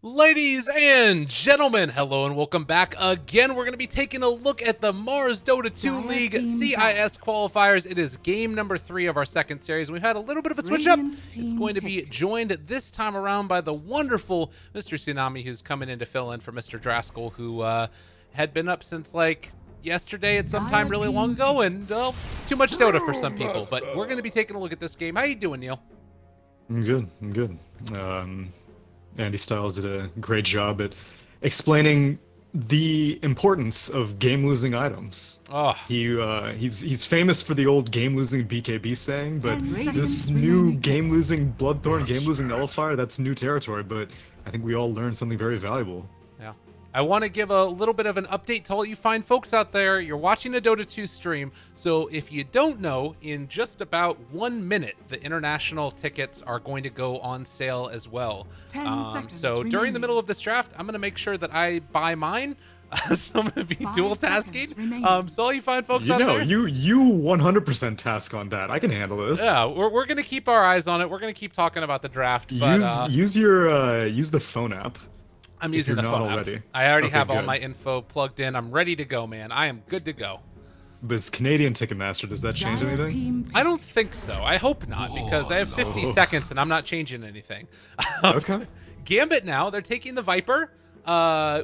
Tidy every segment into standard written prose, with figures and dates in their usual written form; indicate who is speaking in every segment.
Speaker 1: Ladies and gentlemen, hello and welcome back again. We're going to be taking a look at the Mars Dota 2 League CIS qualifiers. It is game number 3 of our second series. We've had a little bit of a switch up. It's going to be joined this time around by the wonderful Mr. Tsunami, who's coming in to fill in for Mr. Draskell, who had been up since like yesterday at some time really long ago, and it's too much Dota for some people. But we're going to be taking a look at this game. How you doing, Neil?
Speaker 2: I'm good. Andy Styles did a great job at explaining the importance of game-losing items.
Speaker 1: Oh,
Speaker 2: he's famous for the old game-losing BKB saying, but this new game-losing Bloodthorn, game-losing Nullifier, that's new territory, but I think we all learned something very valuable.
Speaker 1: yeah. I want to give a little bit of an update to all you fine folks out there. You're watching a Dota 2 stream, so if you don't know, in just about 1 minute, the international tickets are going to go on sale as well.
Speaker 3: 10 seconds
Speaker 1: so
Speaker 3: remaining.
Speaker 1: during the middle of this draft, I'm going to make sure that I buy mine. So I'm going to be
Speaker 3: 5
Speaker 1: dual
Speaker 3: seconds
Speaker 1: tasking.
Speaker 3: remaining.
Speaker 1: So all you fine folks out there.
Speaker 2: You 100% task on that. I can handle this.
Speaker 1: Yeah, we're going to keep our eyes on it. We're going to keep talking about the draft. But,
Speaker 2: use the phone app.
Speaker 1: I'm
Speaker 2: if
Speaker 1: using
Speaker 2: you're
Speaker 1: the
Speaker 2: not
Speaker 1: phone app.
Speaker 2: already.
Speaker 1: I already
Speaker 2: Okay,
Speaker 1: have all
Speaker 2: good.
Speaker 1: my info plugged in. I'm ready to go, man. I am good to go.
Speaker 2: But it's Canadian Ticketmaster. Does that change
Speaker 3: Dire
Speaker 2: anything?
Speaker 3: team
Speaker 1: I don't think so. I hope not, because I have 50 seconds and I'm not changing anything.
Speaker 2: Okay.
Speaker 1: Gambit now, they're taking the Viper,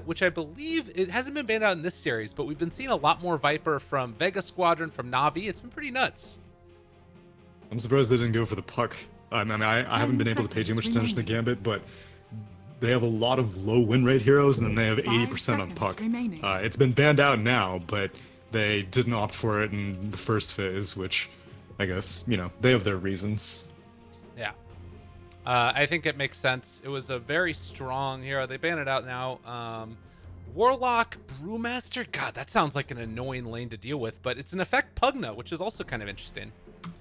Speaker 1: which I believe it hasn't been banned out in this series, but we've been seeing a lot more Viper from Vega Squadron, from Na'Vi. It's been pretty nuts.
Speaker 2: I'm surprised they didn't go for the puck. I haven't been able to pay too
Speaker 3: seconds
Speaker 2: much attention to
Speaker 3: remaining.
Speaker 2: Gambit, but they have a lot of low win rate heroes, and then they have
Speaker 3: 5
Speaker 2: 80% on
Speaker 3: seconds
Speaker 2: puck.
Speaker 3: remaining.
Speaker 2: It's been banned out now, but they didn't opt for it in the first phase, which I guess, they have their reasons.
Speaker 1: Yeah. I think it makes sense. It was a very strong hero. They ban it out now. Warlock, Brewmaster. God, that sounds like an annoying lane to deal with, but it's an effect Pugna, which is also kind of interesting.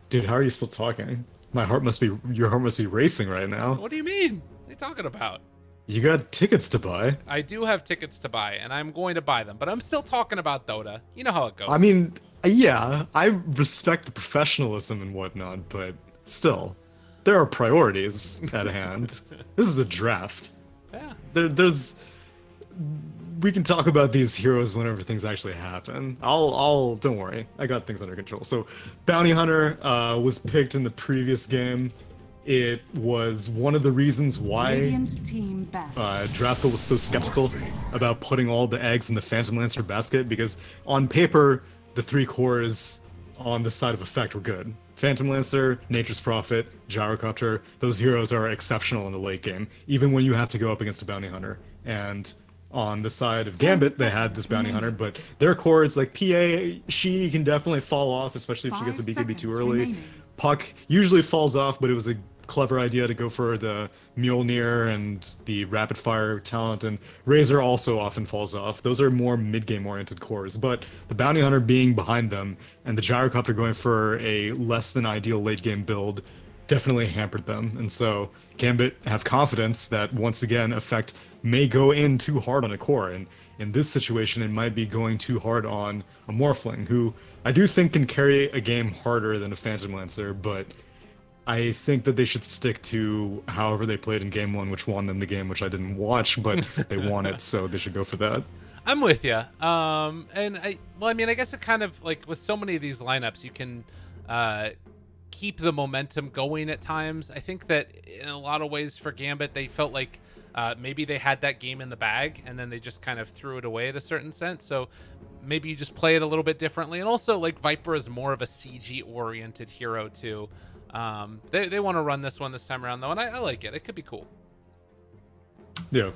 Speaker 2: Dude, how are you still talking? Your heart must be racing right now.
Speaker 1: What do you mean? What are you talking about?
Speaker 2: You got tickets to buy.
Speaker 1: I do have tickets to buy, and I'm going to buy them, but I'm still talking about Dota. You know how it goes.
Speaker 2: I mean, yeah, I respect the professionalism and whatnot, but still, there are priorities at hand. This is a draft.
Speaker 1: yeah.
Speaker 2: We can talk about these heroes whenever things actually happen. Don't worry, I got things under control. So, Bounty Hunter was picked in the previous game. It was one of the reasons why
Speaker 3: Radiant team back.
Speaker 2: Draskell was so skeptical about putting all the eggs in the Phantom Lancer basket, because on paper, the 3 cores on the side of effect were good. Phantom Lancer, Nature's Prophet, Gyrocopter, those heroes are exceptional in the late game, even when you have to go up against a Bounty Hunter. And on the side of Gambit, they had this Bounty Hunter, but their cores, like PA, she can definitely fall off, especially if she gets a
Speaker 3: 5
Speaker 2: BKB too
Speaker 3: seconds
Speaker 2: early.
Speaker 3: remaining.
Speaker 2: Puck usually falls off, but it was a clever idea to go for the Mjolnir and the rapid fire talent, and Razor also often falls off. Those are more mid-game oriented cores, but the Bounty Hunter being behind them and the Gyrocopter going for a less than ideal late game build definitely hampered them. And so Gambit have confidence that once again Effect may go in too hard on a core, and in this situation it might be going too hard on a Morphling, who I do think can carry a game harder than a Phantom Lancer, but I think that they should stick to however they played in game 1, which won them the game, which I didn't watch, but they won it, so they should go for that.
Speaker 1: I'm with you. And I guess it kind of, like, with so many of these lineups, you can keep the momentum going at times. I think that in a lot of ways for Gambit, they felt like maybe they had that game in the bag, and then they just kind of threw it away at a certain sense. So maybe you just play it a little bit differently. And also, like, Viper is more of a CG-oriented hero, too. They want to run this one this time around, though, and I like it. It could be cool.
Speaker 2: Yeah,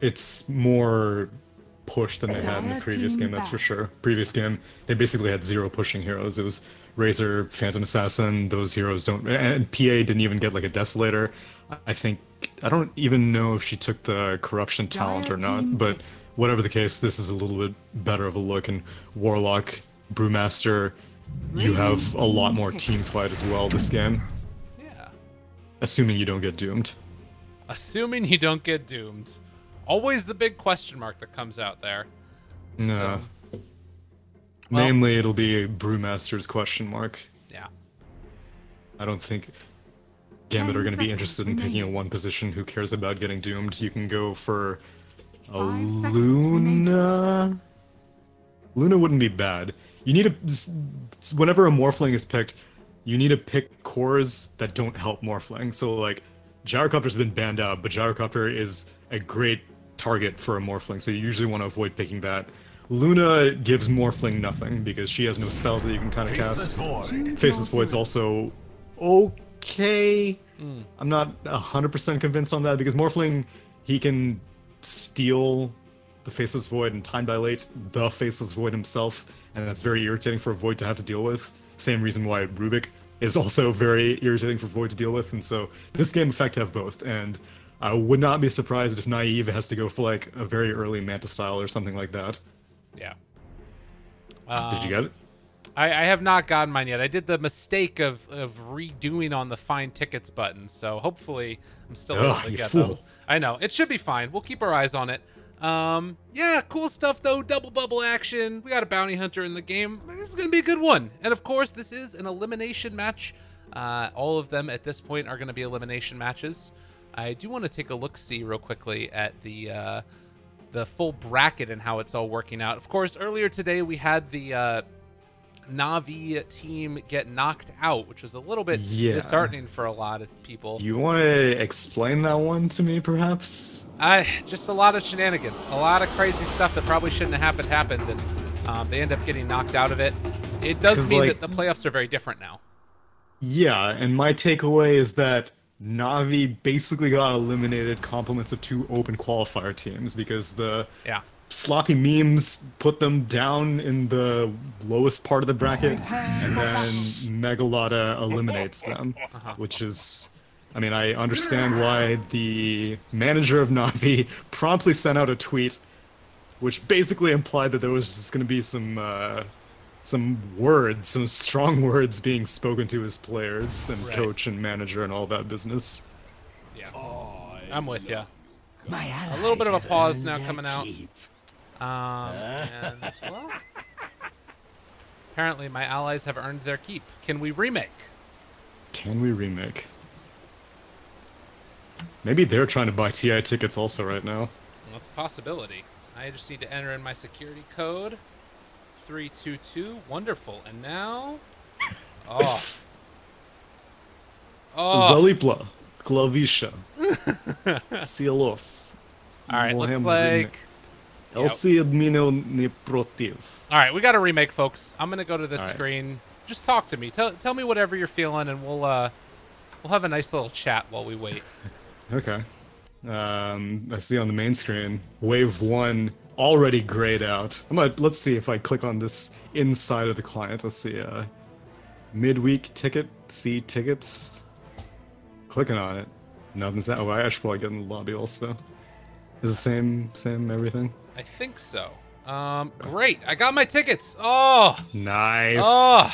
Speaker 2: it's more push than they had in the previous game, that's for sure. Previous game, they basically had 0 pushing heroes. It was Razor, Phantom Assassin, those heroes don't... And PA didn't even get, like, a Desolator. I don't even know if she took the Corruption talent or not, but whatever the case, this is a little bit better of a look, and Warlock, Brewmaster... You have a lot more team fight as well this game.
Speaker 1: Yeah.
Speaker 2: Assuming you don't get doomed.
Speaker 1: Assuming you don't get doomed. Always the big question mark that comes out there.
Speaker 2: No.
Speaker 1: So,
Speaker 2: Namely, it'll be Brewmaster's question mark.
Speaker 1: yeah.
Speaker 2: I don't think... Gambit
Speaker 3: 10
Speaker 2: are going to be
Speaker 3: seconds
Speaker 2: interested in picking a
Speaker 3: remaining.
Speaker 2: one position. Who cares about getting doomed? You can go for a
Speaker 3: 5 seconds remaining.
Speaker 2: Luna. Luna wouldn't be bad. You need whenever a Morphling is picked, you need to pick cores that don't help Morphling. So like, Gyrocopter's been banned out, but Gyrocopter is a great target for a Morphling, so you usually want to avoid picking that. Luna gives Morphling nothing because she has no spells that you can kind of cast. Faceless Void's also okay. I'm not 100% convinced on that because Morphling, he can steal the Faceless Void and time dilate the Faceless Void himself, and that's very irritating for a Void to have to deal with. Same reason why Rubik is also very irritating for Void to deal with, and so this game effect have both, and I would not be surprised if Naive has to go for like a very early Manta style or something like that.
Speaker 1: Yeah.
Speaker 2: Did you get it?
Speaker 1: I have not gotten mine yet. I did the mistake of redoing on the find tickets button, so hopefully I'm still able to
Speaker 2: you
Speaker 1: get
Speaker 2: fool.
Speaker 1: them. I know. It should be fine. We'll keep our eyes on it. Yeah, cool stuff though. Double bubble action. We got a bounty hunter in the game. This is going to be a good one. And of course, this is an elimination match. All of them at this point are going to be elimination matches. I do want to take a look-see real quickly at the full bracket and how it's all working out. Of course, earlier today we had the Na'Vi team get knocked out, which was a little bit disheartening for a lot of people.
Speaker 2: You want to explain that one to me, perhaps?
Speaker 1: Just a lot of shenanigans, a lot of crazy stuff that probably shouldn't have happened, and they end up getting knocked out of it. It does mean that the playoffs are very different now. Yeah,
Speaker 2: and my takeaway is that Na'Vi basically got eliminated compliments of 2 open qualifier teams because the sloppy memes put them down in the lowest part of the bracket, and then Megalada eliminates them, which is, I mean, I understand why the manager of Na'Vi promptly sent out a tweet which basically implied that there was just going to be some strong words being spoken to his players and coach and manager and all that business.
Speaker 1: Yeah, I'm with you. A little bit of a pause now coming out. And, well, apparently my allies have earned their keep. Can we remake?
Speaker 2: Can we remake? Maybe they're trying to buy TI tickets also right now.
Speaker 1: Well, that's a possibility. I just need to enter in my security code. 322. Wonderful. And now... Oh.
Speaker 2: Zalipla. Klavisha. Cielos.
Speaker 1: Alright, looks like...
Speaker 2: LC Admino Neprotiv.
Speaker 1: Alright, we got a remake, folks. I'm going to go to this screen. Just talk to me. Tell me whatever you're feeling, and we'll have a nice little chat while we wait.
Speaker 2: Okay. I see on the main screen, Wave 1 already grayed out. Let's see if I click on this inside of the client. Let's see, midweek ticket, see tickets. Clicking on it. Nothing's that. Oh, I should probably get in the lobby also. Is the same everything?
Speaker 1: I think so. Great. I got my tickets. Oh!
Speaker 2: Nice.
Speaker 1: Oh!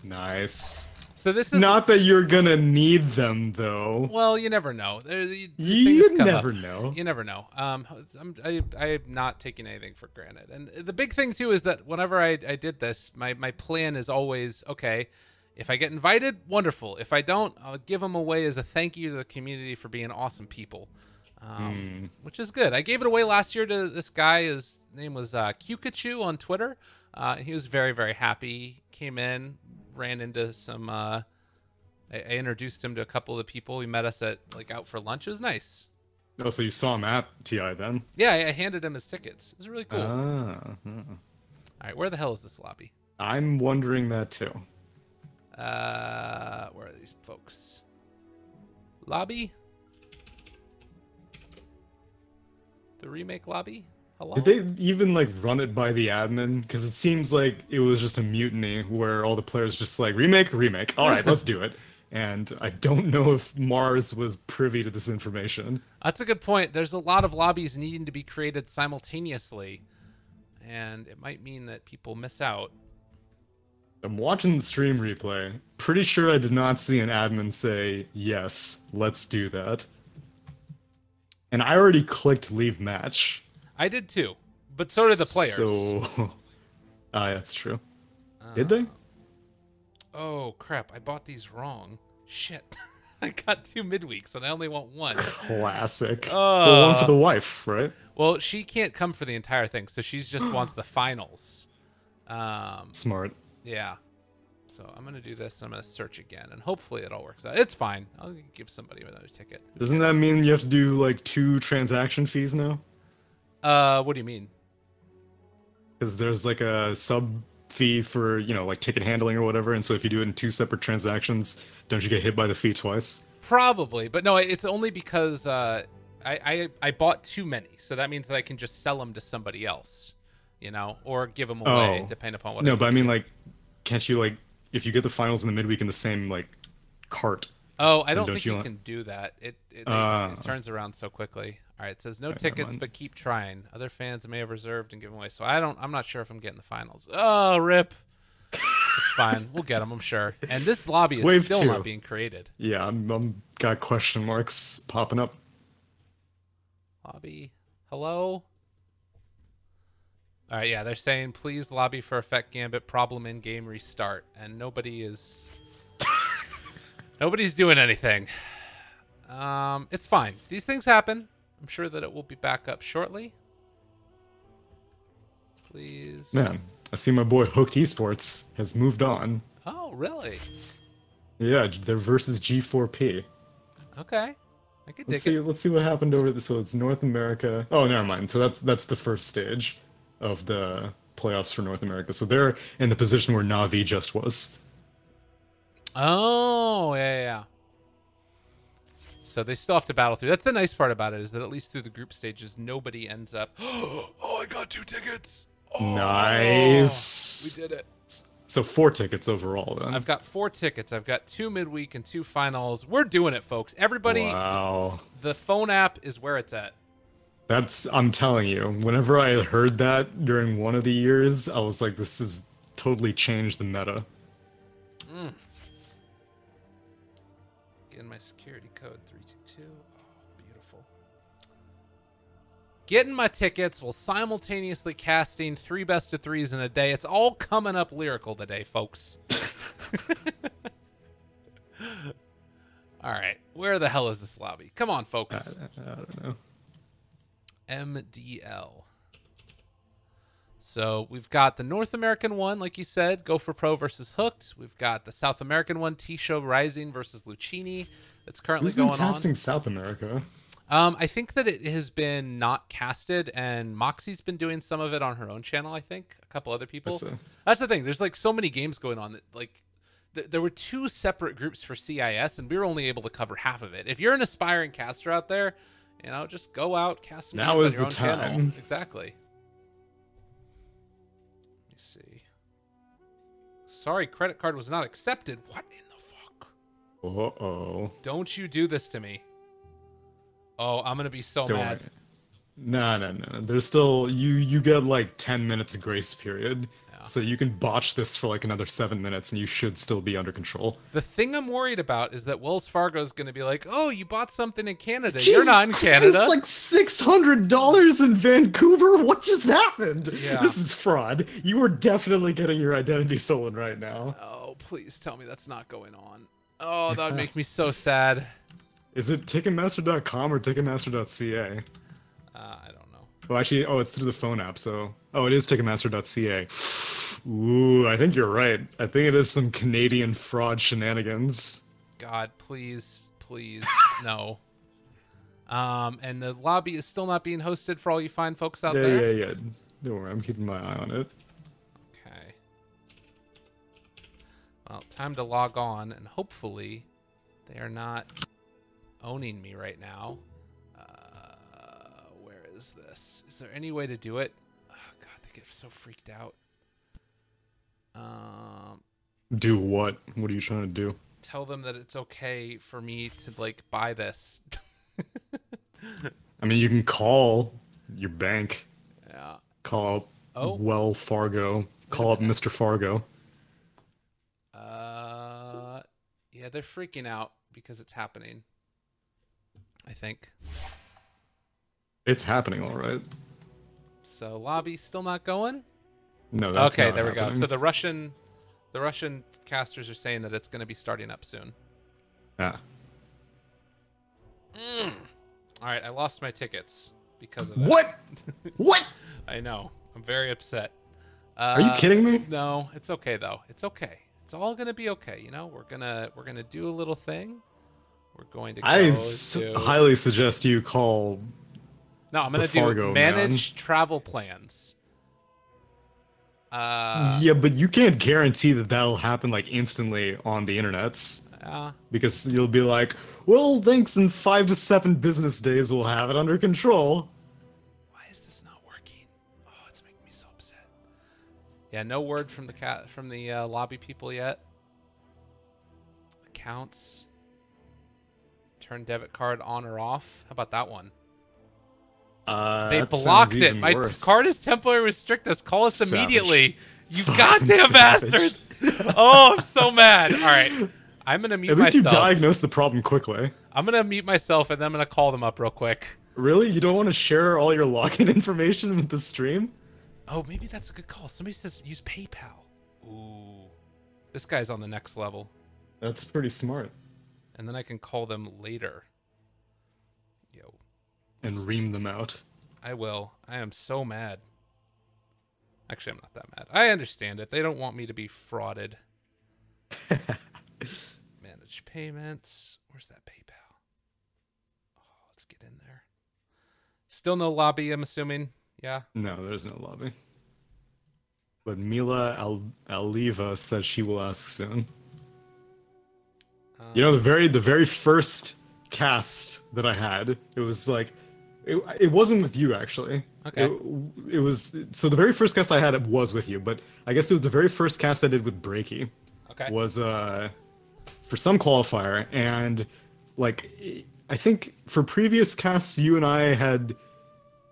Speaker 2: Nice.
Speaker 1: So this is
Speaker 2: not that you're gonna need them, though.
Speaker 1: Well, you never know.
Speaker 2: You never know.
Speaker 1: You never know. I'm not taking anything for granted. And the big thing too is that whenever I did this, my plan is always, okay, if I get invited, wonderful. If I don't, I'll give them away as a thank you to the community for being awesome people, which is good. I gave it away last year to this guy. His name was Kikachu on Twitter. He was very, very happy. Came in. Ran into some I introduced him to a couple of the people. He met us at out for lunch. It was nice.
Speaker 2: Oh, so you saw him at TI then?
Speaker 1: Yeah, I handed him his tickets. It was really cool.
Speaker 2: All
Speaker 1: right, where the hell is this lobby?
Speaker 2: I'm wondering that too.
Speaker 1: Where are these folks? Lobby? The remake lobby? Hello?
Speaker 2: Did they even run it by the admin? Because it seems like it was just a mutiny where all the players just remake. All right, let's do it. And I don't know if Mars was privy to this information.
Speaker 1: That's a good point. There's a lot of lobbies needing to be created simultaneously, and it might mean that people miss out.
Speaker 2: I'm watching the stream replay. Pretty sure I did not see an admin say, yes, let's do that. And I already clicked leave match.
Speaker 1: I did too, but so did the players.
Speaker 2: So, that's true. Did they?
Speaker 1: Oh crap! I bought these wrong. Shit. I got 2 midweeks, and I only want 1.
Speaker 2: Classic. Well, one for the wife, right?
Speaker 1: Well, she can't come for the entire thing, so she just wants the finals.
Speaker 2: Smart.
Speaker 1: Yeah. So I'm going to do this, and I'm going to search again, and hopefully it all works out. It's fine. I'll give somebody another ticket.
Speaker 2: Doesn't that mean you have to do like 2 transaction fees now?
Speaker 1: What do you mean?
Speaker 2: Because there's like a sub fee for, you know, like ticket handling or whatever, and so if you do it in 2 separate transactions, don't you get hit by the fee twice?
Speaker 1: Probably, but no, it's only because I bought too many, so that means that I can just sell them to somebody else, you know, or give them away, depending upon what.
Speaker 2: No, but I mean, like, can't you, like, if you get the finals in the midweek in the same like cart?
Speaker 1: Oh, I don't think you can do that. It turns around so quickly. All right, it says no tickets, but keep trying. Other fans may have reserved and given away, so I'm not sure if I'm getting the finals. Oh, rip. It's fine. We'll get them, I'm sure. And this lobby is still not being created.
Speaker 2: Yeah, I'm got question marks popping up.
Speaker 1: Lobby. Hello? All right, yeah, they're saying, please lobby for Effect Gambit, problem in game restart. And nobody is... Nobody's doing anything. It's fine. These things happen. I'm sure that it will be back up shortly. Please.
Speaker 2: Man, I see my boy Hooked Esports has moved on.
Speaker 1: Oh, really?
Speaker 2: Yeah, they're versus G4P.
Speaker 1: Okay. I could dig it.
Speaker 2: Let's see what happened over so it's North America. Oh, never mind. So that's the first stage of the playoffs for North America. So they're in the position where Na'Vi just was.
Speaker 1: Oh, yeah. So they still have to battle through. That's the nice part about it, is that at least through the group stages, nobody ends up, oh, I got 2 tickets. Oh,
Speaker 2: nice.
Speaker 1: We did it.
Speaker 2: So 4 tickets overall, then.
Speaker 1: I've got 4 tickets. I've got 2 midweek and 2 finals. We're doing it, folks. Everybody,
Speaker 2: wow.
Speaker 1: The phone app is where it's at.
Speaker 2: I'm telling you, whenever I heard that during one of the years, I was like, this has totally changed the meta.
Speaker 1: Getting my security code 322. Oh, beautiful. Getting my tickets while simultaneously casting 3 best-of-3s in a day. It's all coming up Lyrical today, folks. All right. Where the hell is this lobby? Come on, folks.
Speaker 2: I don't know.
Speaker 1: MDL. So we've got the North American one, like you said, Go for Pro versus Hooked. We've got the South American one, T-Show Rising versus Lucchini. That's currently going on.
Speaker 2: Who's been casting South America?
Speaker 1: I think that it has been not casted, and Moxie's been doing some of it on her own channel, I think. A couple other people. That's the thing. There's like so many games going on that like there were 2 separate groups for CIS, and we were only able to cover half of it. If you're an aspiring caster out there, you know, just go out, cast some games on your own channel. Exactly. Let me see. Sorry, credit card was not accepted. What in the fuck?
Speaker 2: Uh-oh.
Speaker 1: Don't you do this to me. Oh, I'm going to be so mad.
Speaker 2: No. There's still... You get like 10 minutes grace period. Yeah. So you can botch this for like another 7 minutes and you should still be under control.
Speaker 1: The thing I'm worried about is that Wells Fargo is going to be like, oh, you bought something in Canada. You're not in Canada.
Speaker 2: It's like $600 in Vancouver? What just happened?
Speaker 1: Yeah.
Speaker 2: This is fraud. You are definitely getting your identity stolen right now.
Speaker 1: Oh, please tell me that's not going on. Oh, that would make me so sad.
Speaker 2: Is it Ticketmaster.com or Ticketmaster.ca?
Speaker 1: I don't know.
Speaker 2: Well, actually, it's through the phone app, so... Oh, it is Ticketmaster.ca. Ooh, I think you're right. I think it is some Canadian fraud shenanigans.
Speaker 1: God, please, no. And the lobby is still not being hosted for all you fine folks out there?
Speaker 2: Yeah. Don't worry, I'm keeping my eye on it.
Speaker 1: Okay. Well, time to log on, and hopefully they are not owning me right now. Where is this? Is there any way to do it? Oh, God, they get so freaked out.
Speaker 2: Do what? What are you trying to do?
Speaker 1: Tell them that it's okay for me to, like, buy this.
Speaker 2: I mean, you can call your bank.
Speaker 1: Yeah.
Speaker 2: Call up Wells Fargo. Call up Mr. Fargo.
Speaker 1: Yeah, they're freaking out because it's happening. I think.
Speaker 2: It's happening, all right.
Speaker 1: So lobby still not going?
Speaker 2: No, that's
Speaker 1: okay.
Speaker 2: not
Speaker 1: There we
Speaker 2: happening.
Speaker 1: go. So the Russian casters are saying that it's going to be starting up soon.
Speaker 2: Yeah.
Speaker 1: All right, I lost my tickets because of that.
Speaker 2: What? What?
Speaker 1: I know. I'm very upset.
Speaker 2: Are you kidding me?
Speaker 1: No, it's okay though. It's okay. It's all gonna be okay. You know, we're gonna do a little thing. We're going to go
Speaker 2: highly suggest you call.
Speaker 1: No, I'm gonna do
Speaker 2: Fargo,
Speaker 1: manage travel plans.
Speaker 2: Yeah, but you can't guarantee that that'll happen like instantly on the internets. Because you'll be like, well, thanks, in 5 to 7 business days we'll have it under control.
Speaker 1: Why is this not working? Oh, it's making me so upset. Yeah, no word from the lobby people yet. Accounts. Turn debit card on or off. How about that one? They blocked it. My card is temporarily restricted. Call us immediately. You goddamn bastards. Oh, I'm so mad. All right. I'm going to mute myself.
Speaker 2: At least you diagnosed the problem quickly.
Speaker 1: I'm going to mute myself and then I'm going to call them up real quick.
Speaker 2: Really? You don't want to share all your login information with the stream?
Speaker 1: Oh, maybe that's a good call. Somebody says use PayPal. Ooh. This guy's on the next level.
Speaker 2: That's pretty smart.
Speaker 1: And then I can call them later. Yo.
Speaker 2: And ream them out.
Speaker 1: I will. I am so mad. Actually, I'm not that mad. I understand it. They don't want me to be frauded. Manage payments. Where's that PayPal? Oh, let's get in there. Still no lobby, I'm assuming. Yeah.
Speaker 2: No, there's no lobby. But Mila Aliva says she will ask soon. You know, the very first cast that I had, it was like, it wasn't with you actually.
Speaker 1: Okay.
Speaker 2: It was, so the very first cast I had was with you, but I guess it was the very first cast I did with Breaky.
Speaker 1: Okay.
Speaker 2: Was for some qualifier, and like I think for previous casts you and I had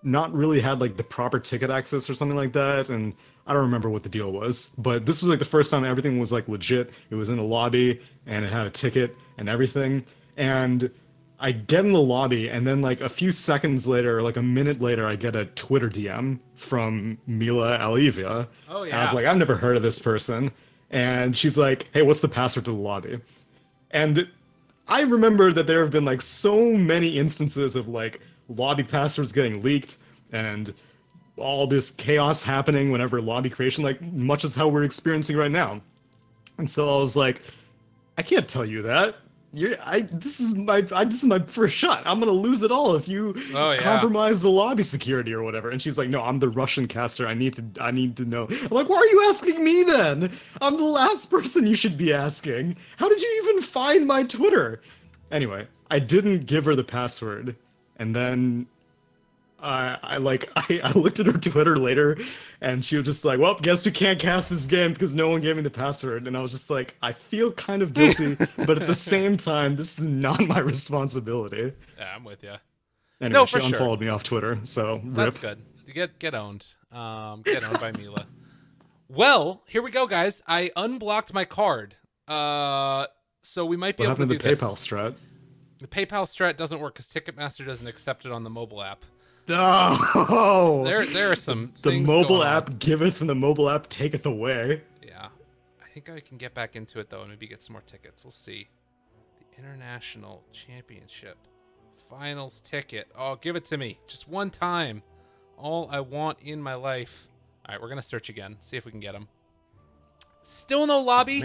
Speaker 2: not really had like the proper ticket access or something like that, and I don't remember what the deal was, but this was like the first time everything was like legit. It was in a lobby and it had a ticket and everything, and I get in the lobby and then like a few seconds later, like a minute later, I get a Twitter DM from Mila Alivia.
Speaker 1: Oh yeah.
Speaker 2: And I was like, I've never heard of this person. And she's like, hey, what's the password to the lobby? And I remember that there have been like so many instances of like lobby passwords getting leaked and all this chaos happening whenever lobby creation, like much as how we're experiencing right now. And so I was like, I can't tell you that. This is my first shot. I'm gonna lose it all if you compromise the lobby security or whatever. And she's like, no, I'm the Russian caster. I need to know. I'm like, why are you asking me then? I'm the last person you should be asking. How did you even find my Twitter? Anyway, I didn't give her the password, and then I looked at her Twitter later, and she was just like, well, guess who can't cast this game because no one gave me the password. And I was just like, I feel kind of guilty, but at the same time, this is not my responsibility.
Speaker 1: Yeah, I'm with you.
Speaker 2: Anyway,
Speaker 1: No,
Speaker 2: she
Speaker 1: for sure.
Speaker 2: unfollowed me off Twitter, so
Speaker 1: That's
Speaker 2: rip.
Speaker 1: good. Get owned. Get owned by Mila. Well, here we go, guys. I unblocked my card. So we might be able to do
Speaker 2: this. What happened to the PayPal strat?
Speaker 1: The PayPal strat doesn't work because Ticketmaster doesn't accept it on the mobile app.
Speaker 2: Oh!
Speaker 1: There are some
Speaker 2: The
Speaker 1: things
Speaker 2: mobile
Speaker 1: going
Speaker 2: app
Speaker 1: on.
Speaker 2: giveth and the mobile app taketh away.
Speaker 1: Yeah. I think I can get back into it, though, and maybe get some more tickets. We'll see. The International Championship Finals ticket. Oh, give it to me. Just one time. All I want in my life. All right, we're going to search again. See if we can get them. Still no lobby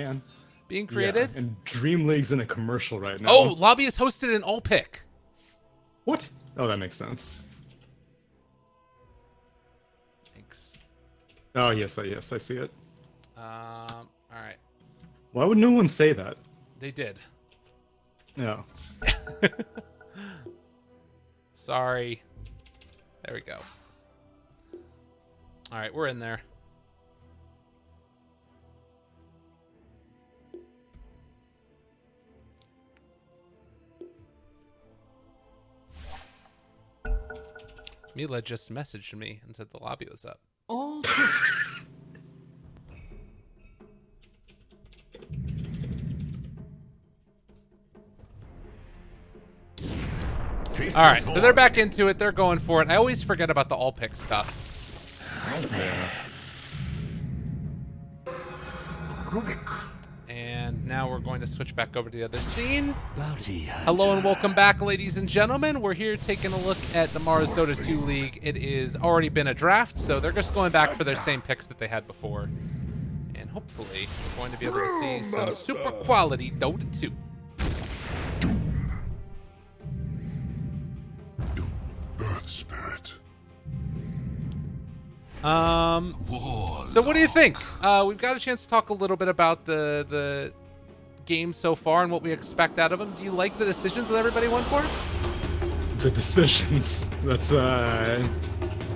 Speaker 1: being created.
Speaker 2: Yeah, and Dream League's in a commercial right now.
Speaker 1: Oh, lobby is hosted in all pick.
Speaker 2: What? Oh, that makes sense.
Speaker 1: Thanks.
Speaker 2: Oh, yes, I see it.
Speaker 1: All right.
Speaker 2: Why would no one say that?
Speaker 1: They did.
Speaker 2: No.
Speaker 1: Sorry. There we go. All right, we're in there. Mila just messaged me and said the lobby was up.
Speaker 3: All
Speaker 1: All right, so they're back into it. They're going for it. I always forget about the all pick stuff. And And now we're going to switch back over to the other scene. Hello and welcome back, ladies and gentlemen. We're here taking a look at the Mars Dota 2 League. It is already been a draft, so they're just going back for their same picks that they had before. And hopefully, we're going to be able to see some super quality Dota 2.
Speaker 4: Earth Spirit.
Speaker 1: So what do you think? We've got a chance to talk a little bit about the game so far and what we expect out of them. Do you like the decisions that everybody went for?
Speaker 2: The decisions. That's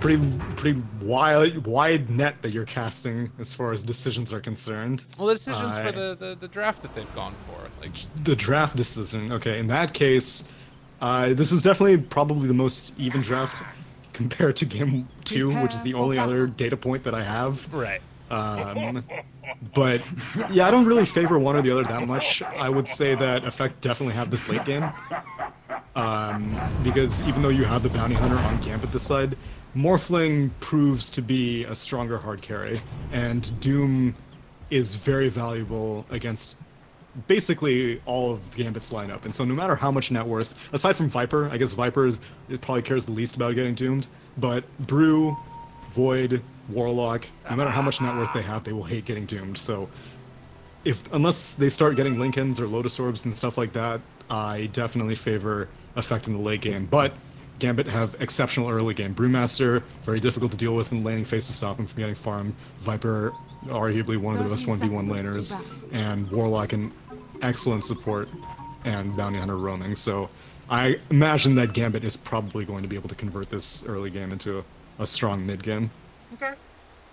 Speaker 2: pretty wide net that you're casting as far as decisions are concerned.
Speaker 1: Well, the decisions for the draft that they've gone for, like
Speaker 2: the draft decision. Okay, in that case, this is definitely probably the most even draft compared to game 2, which is the only other data point that I have.
Speaker 1: right.
Speaker 2: But yeah, I don't really favor one or the other that much. I would say that Effect definitely have this late game. Because even though you have the Bounty Hunter on Gambit this side, Morphling proves to be a stronger hard carry, and Doom is very valuable against basically all of Gambit's lineup. And so no matter how much net worth, aside from Viper, I guess Viper it probably cares the least about getting doomed, but Brew, Void, Warlock, no matter how much net worth they have, they will hate getting doomed. So unless they start getting Lincolns or Lotus Orbs and stuff like that, I definitely favor Effect in the late game. But Gambit have exceptional early game. Brewmaster, very difficult to deal with in the laning phase to stop him from getting farmed. Viper, arguably one of the best 1v1 laners, and Warlock an excellent support, and Bounty Hunter roaming. So I imagine that Gambit is probably going to be able to convert this early game into a strong mid game.
Speaker 1: Okay.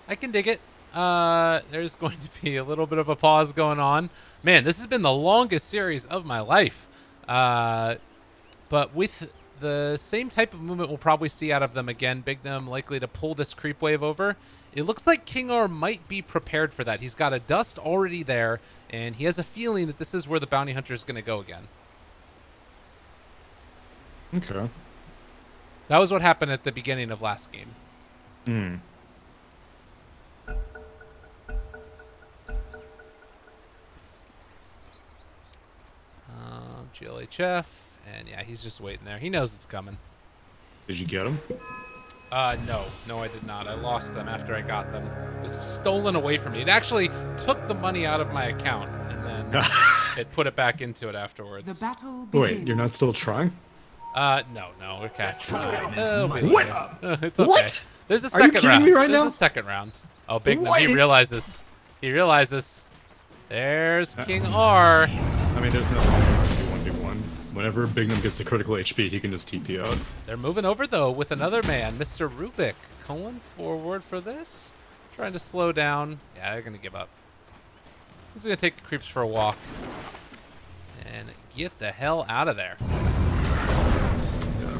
Speaker 1: I can dig it. There's going to be a little bit of a pause going on. Man, this has been the longest series of my life. But with the same type of movement we'll probably see out of them again, Bignum likely to pull this creep wave over. It looks like King R might be prepared for that. He's got a dust already there, and he has a feeling that this is where the Bounty Hunter is going to go again.
Speaker 2: Okay.
Speaker 1: That was what happened at the beginning of last game. GLHF, and yeah, he's just waiting there. He knows it's coming.
Speaker 2: Did you get him?
Speaker 1: No, I did not. I lost them after I got them. It was stolen away from me. It actually took the money out of my account, and then it put it back into it afterwards.
Speaker 3: The battle begins.
Speaker 2: Wait, you're not still trying?
Speaker 1: No, we're casting.
Speaker 2: What?
Speaker 1: It's okay.
Speaker 2: What?
Speaker 1: There's a
Speaker 2: Are you
Speaker 1: second
Speaker 2: kidding
Speaker 1: round.
Speaker 2: me right
Speaker 1: There's
Speaker 2: now?
Speaker 1: a second round. Oh, Big
Speaker 2: What?
Speaker 1: He realizes. He realizes. There's King R.
Speaker 2: I mean, there's nothing there to do 1v1. Whenever Bignum gets to critical HP, he can just TP out.
Speaker 1: They're moving over, though, with another man, Mr. Rubik. Going forward for this. Trying to slow down. Yeah, they're going to give up. He's going to take the creeps for a walk. And get the hell out of there.
Speaker 2: Yeah.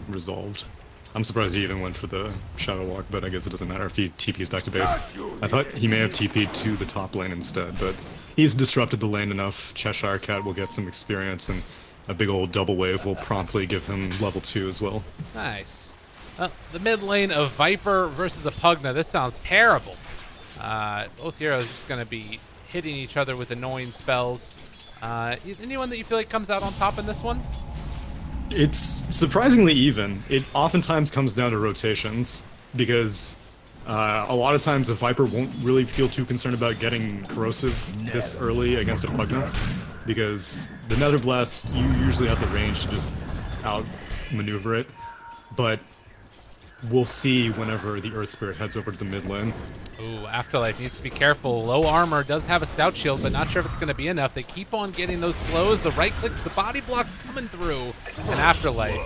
Speaker 2: Resolved. I'm surprised he even went for the Shadow Walk, but I guess it doesn't matter if he TPs back to base. I thought he may have TP'd to the top lane instead, but he's disrupted the lane enough. Cheshire Cat will get some experience, and a big old double wave will promptly give him level 2 as well.
Speaker 1: Nice. The mid lane of Viper versus a Pugna. This sounds terrible. Both heroes just going to be hitting each other with annoying spells. Anyone that you feel like comes out on top in this one?
Speaker 2: It's surprisingly even. It oftentimes comes down to rotations, because a lot of times a Viper won't really feel too concerned about getting corrosive this early against a Pugna, because the Nether Blast, you usually have the range to just outmaneuver it, but we'll see whenever the Earth Spirit heads over to the mid lane.
Speaker 1: Ooh, Afterlife needs to be careful. Low armor, does have a stout shield, but not sure if it's going to be enough. They keep on getting those slows, the right clicks, the body blocks coming through, and Afterlife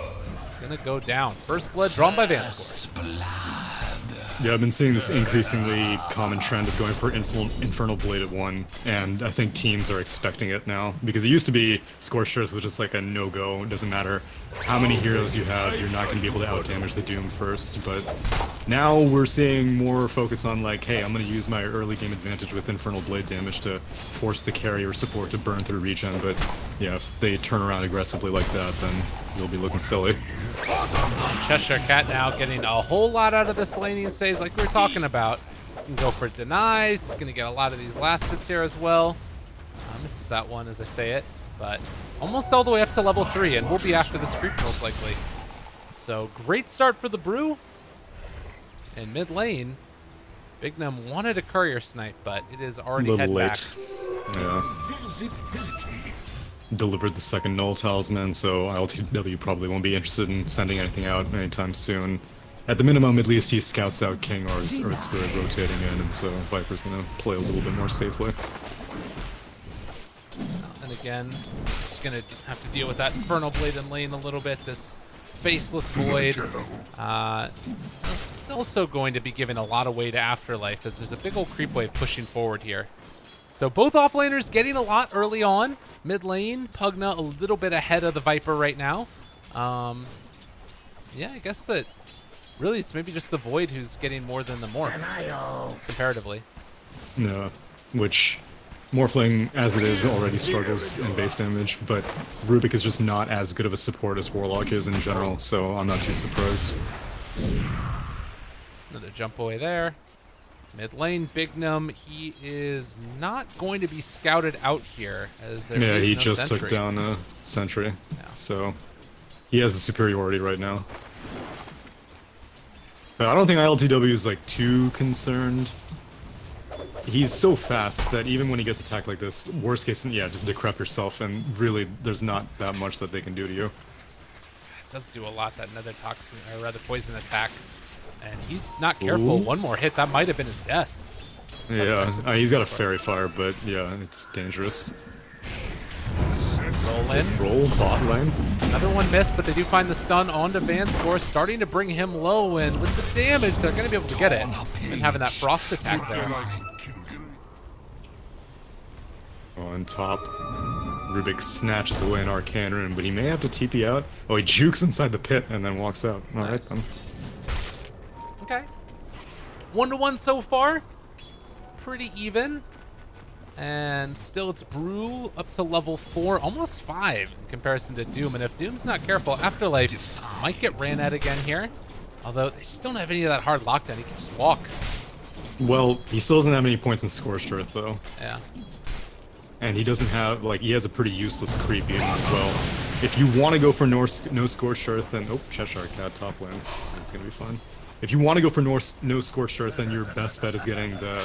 Speaker 1: going to go down. First blood drawn by Vanscourt.
Speaker 2: Yeah, I've been seeing this increasingly common trend of going for Infernal Blade at 1, and I think teams are expecting it now, because it used to be Scorched Earth was just like a no-go. It doesn't matter how many heroes you have, you're not going to be able to out-damage the Doom first, but now we're seeing more focus on like, hey, I'm going to use my early game advantage with Infernal Blade damage to force the carrier support to burn through regen, but yeah, if they turn around aggressively like that, then you'll be looking silly.
Speaker 1: Cheshire Cat now getting a whole lot out of this laning stage like we were talking about. can go for denies. He's going to get a lot of these last hits here as well. Misses that one as I say it, but almost all the way up to level 3, and we'll be after this creep most likely. So great start for the Brew. In mid lane, Bignum wanted a courier snipe, but it is already head back.
Speaker 2: Yeah. Delivered the second null talisman, so ILTW probably won't be interested in sending anything out anytime soon. At the minimum, at least he scouts out King or his Earth Spirit rotating in, and so Viper's gonna play a little bit more safely.
Speaker 1: And again, just gonna have to deal with that Infernal Blade in lane a little bit. This Faceless Void. It's also going to be given a lot of way to Afterlife, as there's a big old creep wave pushing forward here. So both offlaners getting a lot early on. Mid lane, Pugna a little bit ahead of the Viper right now. Yeah, I guess that really it's maybe just the Void who's getting more than the Morph, comparatively.
Speaker 2: Yeah, which Morphling, as it is, already struggles in base damage, but Rubik is just not as good of a support as Warlock is in general, so I'm not too surprised.
Speaker 1: Another jump away there. Mid lane, Bignum, he is not going to be scouted out here, as there is
Speaker 2: he
Speaker 1: no
Speaker 2: just
Speaker 1: sentry.
Speaker 2: took down a sentry,
Speaker 1: Yeah.
Speaker 2: so he has the superiority right now. But I don't think ILTW is like too concerned. He's so fast that even when he gets attacked like this, worst case, yeah, just decrep yourself, and really there's not that much that they can do to you.
Speaker 1: It does do a lot, that Nether Toxin, or rather Poison attack. And he's not careful.
Speaker 2: Ooh.
Speaker 1: One more hit, that might have been his death.
Speaker 2: Yeah, he's got a Fairy Fire, but yeah, it's dangerous.
Speaker 1: Roll in.
Speaker 2: Roll, bot lane.
Speaker 1: Another one missed, but they do find the stun onto Vanscore, starting to bring him low, and with the damage, they're going to be able to get it. And having that Frost attack there.
Speaker 2: On top, Rubik snatches away an Arcane Rune, but he may have to TP out. Oh, he jukes inside the pit and then walks out. Alright
Speaker 1: Nice.
Speaker 2: then.
Speaker 1: Okay. 1-1 so far. Pretty even. And still it's Brew up to level 4, almost 5 in comparison to Doom. And if Doom's not careful, Afterlife might get ran at again here. Although they just don't have any of that hard lockdown. He can just walk.
Speaker 2: Well, he still doesn't have any points in Scorched Earth, though.
Speaker 1: Yeah.
Speaker 2: And he doesn't have, like, he has a pretty useless creep in as well. If you want to go for no Scorched Earth, then... Oh, Cheshire Cat top lane. That's going to be fun. If you want to go for no Scorched Earth, then your best bet is getting the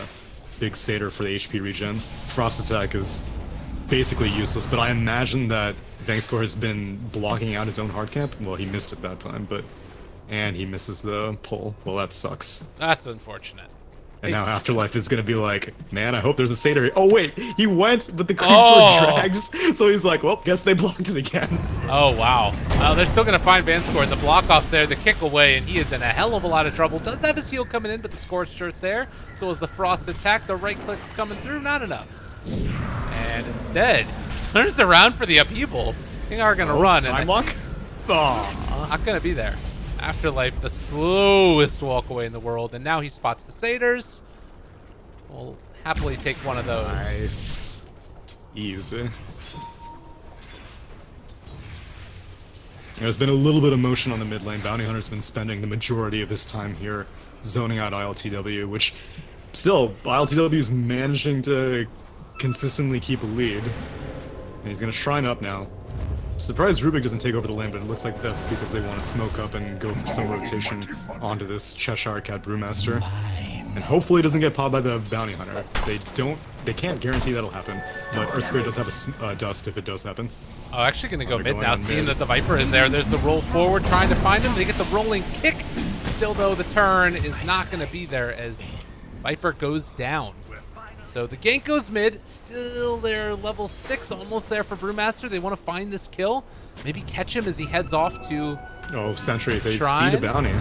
Speaker 2: big Satyr for the HP regen. Frost attack is basically useless, but I imagine that Vangscore has been blocking out his own hard camp. Well, he missed it that time, but... And he misses the pull. Well, that sucks.
Speaker 1: That's unfortunate.
Speaker 2: And now Afterlife is gonna be like, man, I hope there's a Satyr. Oh wait, he went, but the creeps
Speaker 1: Oh.
Speaker 2: were drags, so he's like, well, guess they blocked it again.
Speaker 1: Oh, wow. They're still going to find Vanscore, and the block-off's there, the kick away, and he is in a hell of a lot of trouble. Does have his heal coming in, but the Scorched Earth there. So as the Frost attack, the right click's coming through, not enough. And instead, turns around for the upheaval. King are going to run.
Speaker 2: Time
Speaker 1: and
Speaker 2: lock? Aww.
Speaker 1: not going to be there. Afterlife, the slowest walk away in the world, and now he spots the Satyrs. We'll happily take one of those.
Speaker 2: Nice. Easy. There's been a little bit of motion on the mid lane. Bounty Hunter's been spending the majority of his time here zoning out ILTW, which still, ILTW is managing to consistently keep a lead. And he's going to shrine up now. Surprised Rubik doesn't take over the lane, but it looks like that's because they want to smoke up and go for some rotation onto this Cheshire Cat Brewmaster. And hopefully it doesn't get popped by the Bounty Hunter. They can't guarantee that'll happen, but Earth Spirit does have a dust if it does happen.
Speaker 1: Oh, actually going to go
Speaker 2: They're
Speaker 1: mid
Speaker 2: going
Speaker 1: now,
Speaker 2: on
Speaker 1: seeing
Speaker 2: mid.
Speaker 1: that the Viper is there. There's the roll forward, trying to find him. They get the rolling kick. Still, though, the turn is not going to be there as Viper goes down. So the gank goes mid. Still, they're level 6, almost there for Brewmaster. They want to find this kill. Maybe catch him as he heads off to
Speaker 2: Oh, Sentry, they
Speaker 1: Shrine?
Speaker 2: see the Bounty.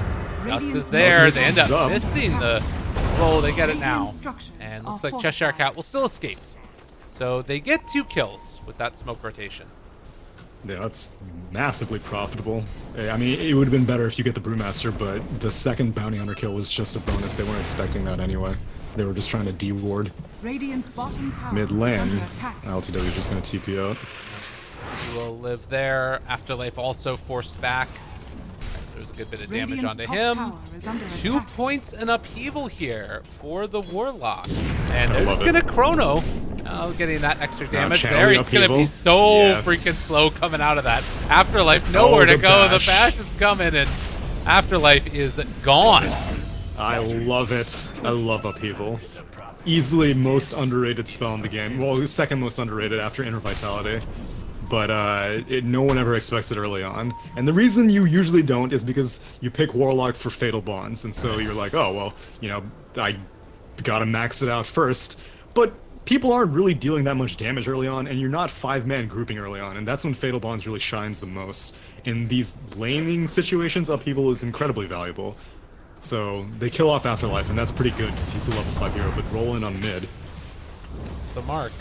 Speaker 1: Dust is there. They end up
Speaker 2: up.
Speaker 1: missing the roll. They get it now.
Speaker 3: Radiant structures
Speaker 1: And
Speaker 3: are
Speaker 1: looks like
Speaker 3: fortified.
Speaker 1: Cheshire Cat will still escape. So they get 2 kills with that smoke rotation.
Speaker 2: Yeah, that's massively profitable. I mean, it would have been better if you get the Brewmaster, but the second Bounty Hunter kill was just a bonus. They weren't expecting that anyway. They were just trying to de-ward
Speaker 3: Radiant's bottom tower
Speaker 2: mid
Speaker 3: is
Speaker 2: lane.
Speaker 3: under attack.
Speaker 2: LTW is just going to TP out.
Speaker 1: He will live there. Afterlife also forced back. As There's a good bit of damage
Speaker 3: Radiant's
Speaker 1: onto
Speaker 3: top
Speaker 1: him.
Speaker 3: tower is under
Speaker 1: 2
Speaker 3: attack.
Speaker 1: points in upheaval here for the Warlock. And
Speaker 2: I
Speaker 1: they're
Speaker 2: love
Speaker 1: just
Speaker 2: it.
Speaker 1: gonna chrono. Oh, getting that extra damage
Speaker 2: channel
Speaker 1: there.
Speaker 2: the
Speaker 1: He's gonna be
Speaker 2: upheaval.
Speaker 1: so
Speaker 2: Yes.
Speaker 1: freaking slow coming out of that. Afterlife, nowhere to
Speaker 2: the
Speaker 1: go.
Speaker 2: bash.
Speaker 1: The bash is coming, and Afterlife is gone.
Speaker 2: I love it. I love Upheaval. Easily most underrated spell in the game. Well, second most underrated after Inner Vitality. But no one ever expects it early on. And the reason you usually don't is because you pick Warlock for Fatal Bonds, and so you're like, oh, well, you know, I gotta max it out first. But people aren't really dealing that much damage early on, and you're not 5-man grouping early on, and that's when Fatal Bonds really shines the most. In these laning situations, Upheaval is incredibly valuable. So they kill off Afterlife, and that's pretty good because he's a level 5 hero, but roll in on mid.
Speaker 1: The mark.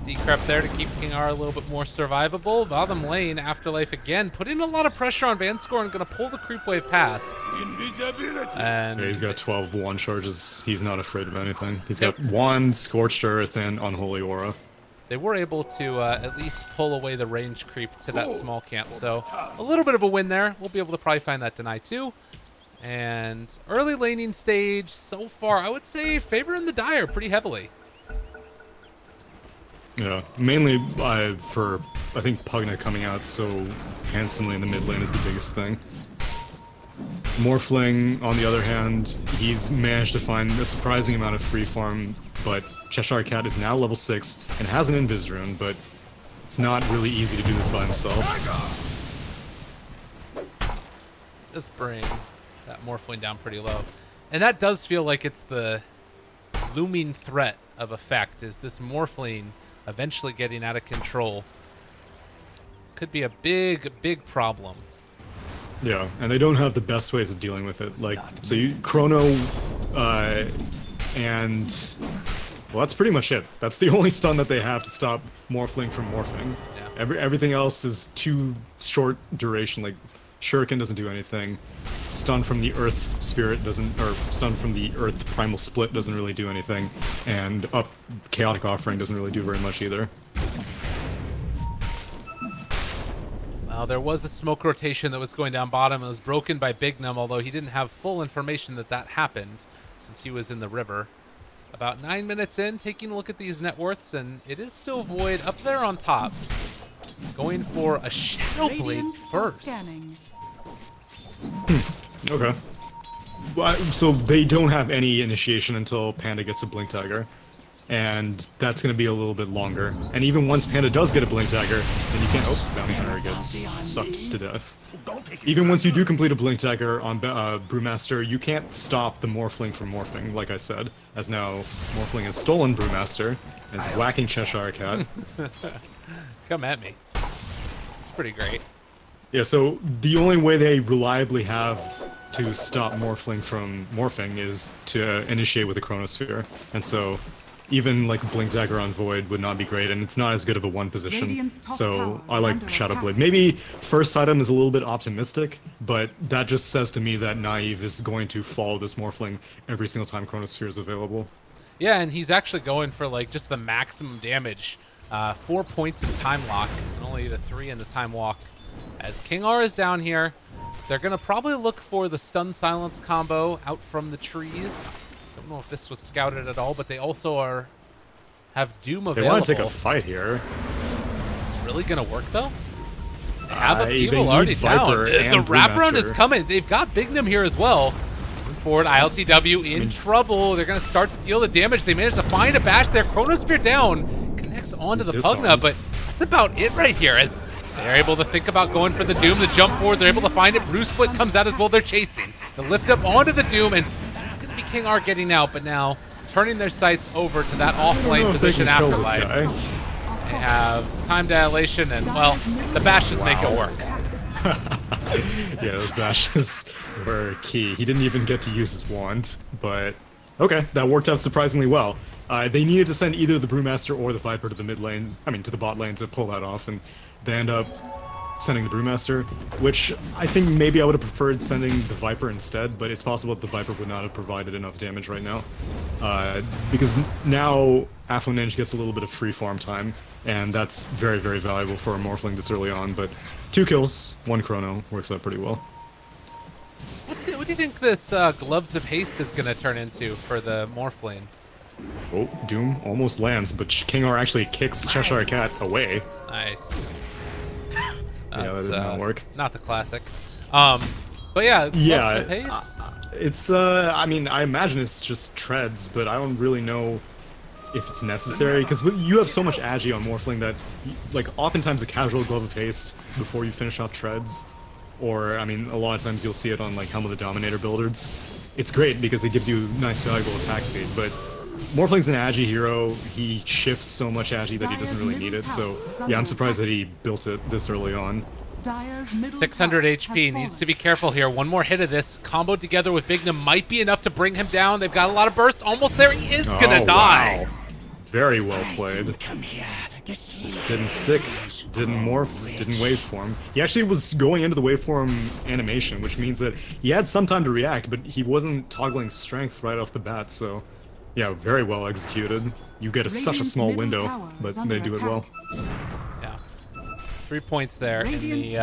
Speaker 1: Decrep there to keep King R a little bit more survivable. Bottom lane, Afterlife again, putting a lot of pressure on Vanscore and going to pull the creep wave past. And
Speaker 2: Yeah, he's got 12 wand charges. He's not afraid of anything. He's got Wand, Scorched Earth, and Unholy Aura.
Speaker 1: they were able to at least pull away the range creep to that small camp. So a little bit of a win there. We'll be able to probably find that deny too. And early laning stage so far, I would say favoring the Dire pretty heavily.
Speaker 2: Yeah, mainly for, I think, Pugna coming out so handsomely in the mid lane is the biggest thing. Morphling, on the other hand, he's managed to find a surprising amount of free farm, but Cheshire Cat is now level 6 and has an Invis rune, but it's not really easy to do this by himself.
Speaker 1: Just bring that Morphling down pretty low. And that does feel like it's the looming threat of effect, is this Morphling eventually getting out of control. Could be a big, big problem.
Speaker 2: Yeah, and they don't have the best ways of dealing with it. Like, so you Chrono, and well, that's pretty much it. That's the only stun that they have to stop Morphling from morphing.
Speaker 1: Yeah.
Speaker 2: Everything else is too short duration. Like, Shuriken doesn't do anything. Stun from the Earth Spirit doesn't, or stun from the Earth Primal Split doesn't really do anything, and Chaotic Offering doesn't really do very much either.
Speaker 1: Well, there was a smoke rotation that was going down bottom. It was broken by Bignum, although he didn't have full information that that happened since he was in the river. About 9 minutes in, taking a look at these net worths, and it is still Void up there on top. Going for a Shadow Blade
Speaker 3: Radiant
Speaker 1: first.
Speaker 3: scanning.
Speaker 2: Okay. Well, so they don't have any initiation until Panda gets a Blink Dagger. And that's going to be a little bit longer. And even once Panda does get a Blink Dagger, then you can't... Oh, Bounty Hunter gets sucked to death. Even once you do complete a Blink Dagger on Brewmaster, you can't stop the Morphling from morphing, like I said. As now, Morphling has stolen Brewmaster and is whacking Cheshire Cat.
Speaker 1: Come at me. It's pretty great.
Speaker 2: Yeah, so the only way they reliably have to stop Morphling from morphing is to initiate with a Chronosphere. And so even like Blink Dagger on Void would not be great, and it's not as good of a one position.
Speaker 3: Radiant's top
Speaker 2: So
Speaker 3: tower
Speaker 2: I
Speaker 3: is
Speaker 2: like
Speaker 3: under
Speaker 2: Shadow
Speaker 3: attack.
Speaker 2: Blade. Maybe first item is a little bit optimistic, but that just says to me that Naive is going to follow this Morphling every single time Chronosphere is available.
Speaker 1: Yeah, and he's actually going for like just the maximum damage. 4 points in time lock, and only the 3 in the time walk. As King R is down here, they're going to probably look for the stun silence combo out from the trees. Don't know if this was scouted at all, but they also have Doom
Speaker 2: They
Speaker 1: available.
Speaker 2: want to take a fight here.
Speaker 1: Is this really going to work though? They have a
Speaker 2: They
Speaker 1: people
Speaker 2: need
Speaker 1: already
Speaker 2: Viper
Speaker 1: down.
Speaker 2: and
Speaker 1: The wraparound is
Speaker 2: Brewmaster.
Speaker 1: coming. They've got Bignum here as well. Moving forward, ILTW in trouble. They're going to start to deal the damage. They managed to find a bash there. Chronosphere down. Connects onto
Speaker 2: He's
Speaker 1: the Pugna,
Speaker 2: disarmed.
Speaker 1: but that's about it right here. As they're able to think about going for the Doom, the jump forward, they're able to find it. Bruce Split comes out as well. They're chasing. They lift up onto the Doom, and this is going to be King R getting out, but now turning their sights over to that off-lane
Speaker 2: if they
Speaker 1: position
Speaker 2: can kill this
Speaker 1: Afterlife.
Speaker 2: guy.
Speaker 1: They have time dilation, and, well, the bashes make it work.
Speaker 2: Yeah, those bashes were key. He didn't even get to use his wand, but okay, that worked out surprisingly well. They needed to send either the Brewmaster or the Viper to the mid lane, to the bot lane to pull that off, and they end up sending the Brewmaster, which I think maybe I would have preferred sending the Viper instead, but it's possible that the Viper would not have provided enough damage right now. Because now Afro Ninja gets a little bit of free farm time, and that's very, very valuable for a Morphling this early on, but 2 kills, 1 chrono. Works out pretty well.
Speaker 1: What do you think this Gloves of Haste is going to turn into for the Morphling?
Speaker 2: Oh, Doom almost lands, but King R actually kicks Cheshire Cat away.
Speaker 1: Nice.
Speaker 2: Yeah, that did not work.
Speaker 1: Not the classic. But yeah, Gloves of Haste?
Speaker 2: It's, I mean, I imagine it's just treads, but I don't really know if it's necessary, because you have so much agi on Morphling that, like, oftentimes a casual Glove of Haste before you finish off treads, or, I mean, a lot of times you'll see it on, like, Helm of the Dominator builders. It's great because it gives you nice valuable attack speed, but Morphling's an agi hero. He shifts so much agi that he doesn't really need it, so yeah, I'm surprised that he built it this early on.
Speaker 1: 600 HP, needs to be careful here. One more hit of this, combo together with Bignum might be enough to bring him down. They've got a lot of burst, almost there, he is gonna die.
Speaker 2: Wow. Very well played. Didn't stick, didn't morph, didn't waveform. He actually was going into the waveform animation, which means that he had some time to react, but he wasn't toggling strength right off the bat, so yeah, very well executed. You get such a small window, but they do it well.
Speaker 1: Yeah. 3 points there in the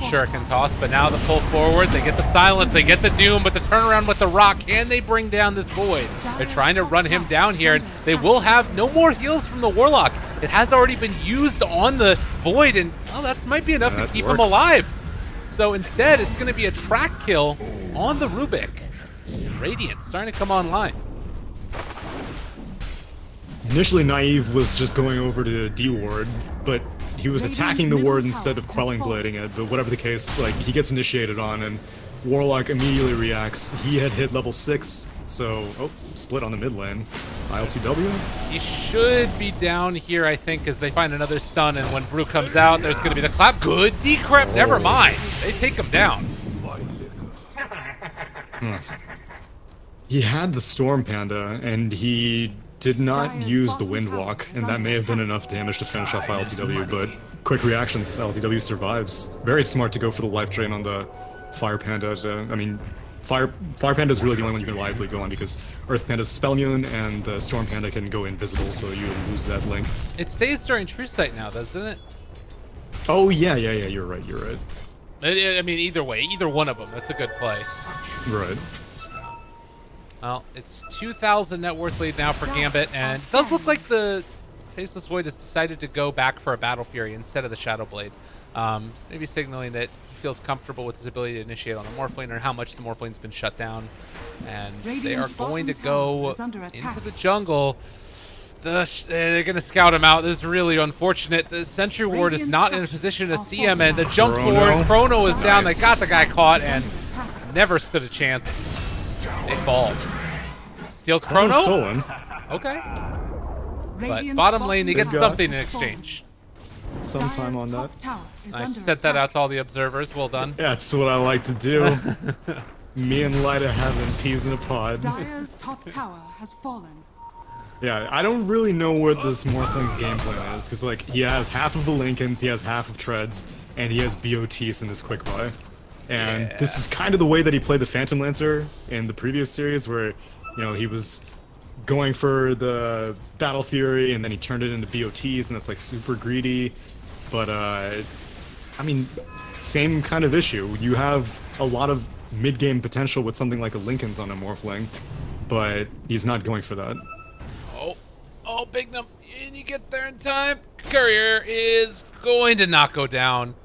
Speaker 1: Shuriken toss, but now the pull forward, they get the silence, they get the doom, but the turnaround with the rock, can they bring down this void? They're trying to run him down here, and they will have no more heals from the Warlock. It has already been used on the void, and well, that might be enough to keep him alive. So instead, it's going to be a track kill on the Rubik. Radiant starting to come online.
Speaker 2: Initially, Naive was just going over to D-Ward, but he was attacking the ward instead of quelling blading it, but whatever the case, like, he gets initiated on, and Warlock immediately reacts. He had hit level 6, so, oh, split on the mid lane. ILTW?
Speaker 1: He should be down here, I think, as they find another stun, and when Brew comes out, there's going to be the clap. Good decrypt, never mind. They take him down.
Speaker 2: He had the Storm Panda, and he did not use the Windwalk, and that may have been enough damage to finish off ILTW, but quick reactions, ILTW survives. Very smart to go for the life drain on the Fire Panda. I mean, Fire Panda is really the only one you can reliably go on, because Earth Panda's spell immune, and the Storm Panda can go invisible, so you lose that link.
Speaker 1: It stays during True Sight now, doesn't it?
Speaker 2: Oh, yeah, you're right.
Speaker 1: I mean, either way, either one of them, that's a good play.
Speaker 2: Right.
Speaker 1: Well, it's 2,000 net worth lead now for Gambit, and it does look like the Faceless Void has decided to go back for a Battle Fury instead of the Shadow Blade. Maybe signaling that he feels comfortable with his ability to initiate on the Morphling, or how much the Morphling's been shut down. And they are going to go into the jungle. They're going to scout him out. This is really unfortunate. The Sentry Ward is not in a position to see him, and the jump forward, Chrono is down. They got the guy caught and never stood a chance. They fall. Steals Chrono?
Speaker 2: Stolen.
Speaker 1: Okay. But bottom lane, they get something in exchange.
Speaker 2: Some time on that.
Speaker 1: I sent that out to all the observers. Well done.
Speaker 2: Yeah, that's what I like to do. Me and Lyda having peas in a pod.
Speaker 3: Dire's top tower has fallen.
Speaker 2: Yeah, I don't really know what this Morphling's game plan is, because, like, he has half of the Lincolns, he has half of Treads, and he has BOTs in his quick buy. And this is kind of the way that he played the Phantom Lancer in the previous series, where, you know, he was going for the Battle Fury, and then he turned it into BOTs, and that's, like, super greedy. But, I mean, same kind of issue. You have a lot of mid-game potential with something like a Lincoln's on a Morphling, but he's not going for that.
Speaker 1: Oh, Bignum, and you get there in time. Courier is going to not go down.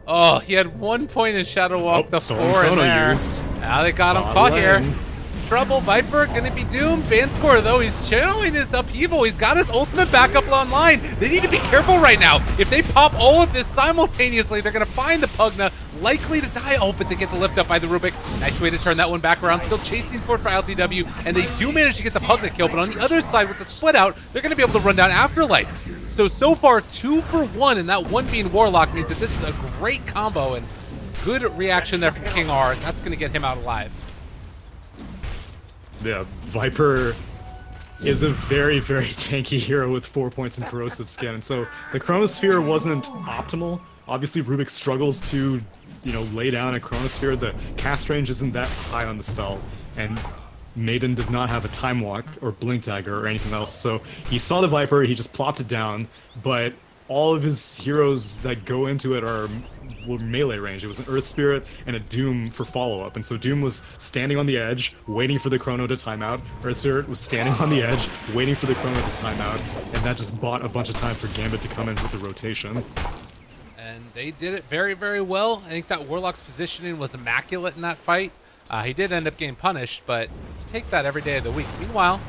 Speaker 1: Oh, he had 1 point in Shadow Walk before in there. Now they got him caught here. Some trouble. Viper gonna be doomed. Vanscore, though, he's channeling his upheaval. He's got his ultimate back up online. They need to be careful right now. If they pop all of this simultaneously, they're gonna find the Pugna, likely to die. Oh, but they get the lift up by the Rubik. Nice way to turn that one back around. Still chasing for LTW, and they do manage to get the Pugna kill, but on the other side with the split out, they're gonna be able to run down Afterlife. So far, 2 for 1, and that one being Warlock means that this is a great combo, and good reaction there from King R. That's going to get him out alive.
Speaker 2: Yeah, Viper is a very, very tanky hero with 4 points in Corrosive Skin, and so the Chronosphere wasn't optimal. Obviously, Rubik struggles to, you know, lay down a Chronosphere. The cast range isn't that high on the spell, and Maiden does not have a Time Walk or Blink Dagger or anything else, so he saw the Viper, he just plopped it down, but all of his heroes that go into it were melee range. It was an Earth Spirit and a Doom for follow-up, and so Doom was standing on the edge, waiting for the Chrono to time out. Earth Spirit was standing on the edge, waiting for the Chrono to time out, and that just bought a bunch of time for Gambit to come in with the rotation.
Speaker 1: And they did it very, very well. I think that Warlock's positioning was immaculate in that fight. He did end up getting punished, but you take that every day of the week. Meanwhile,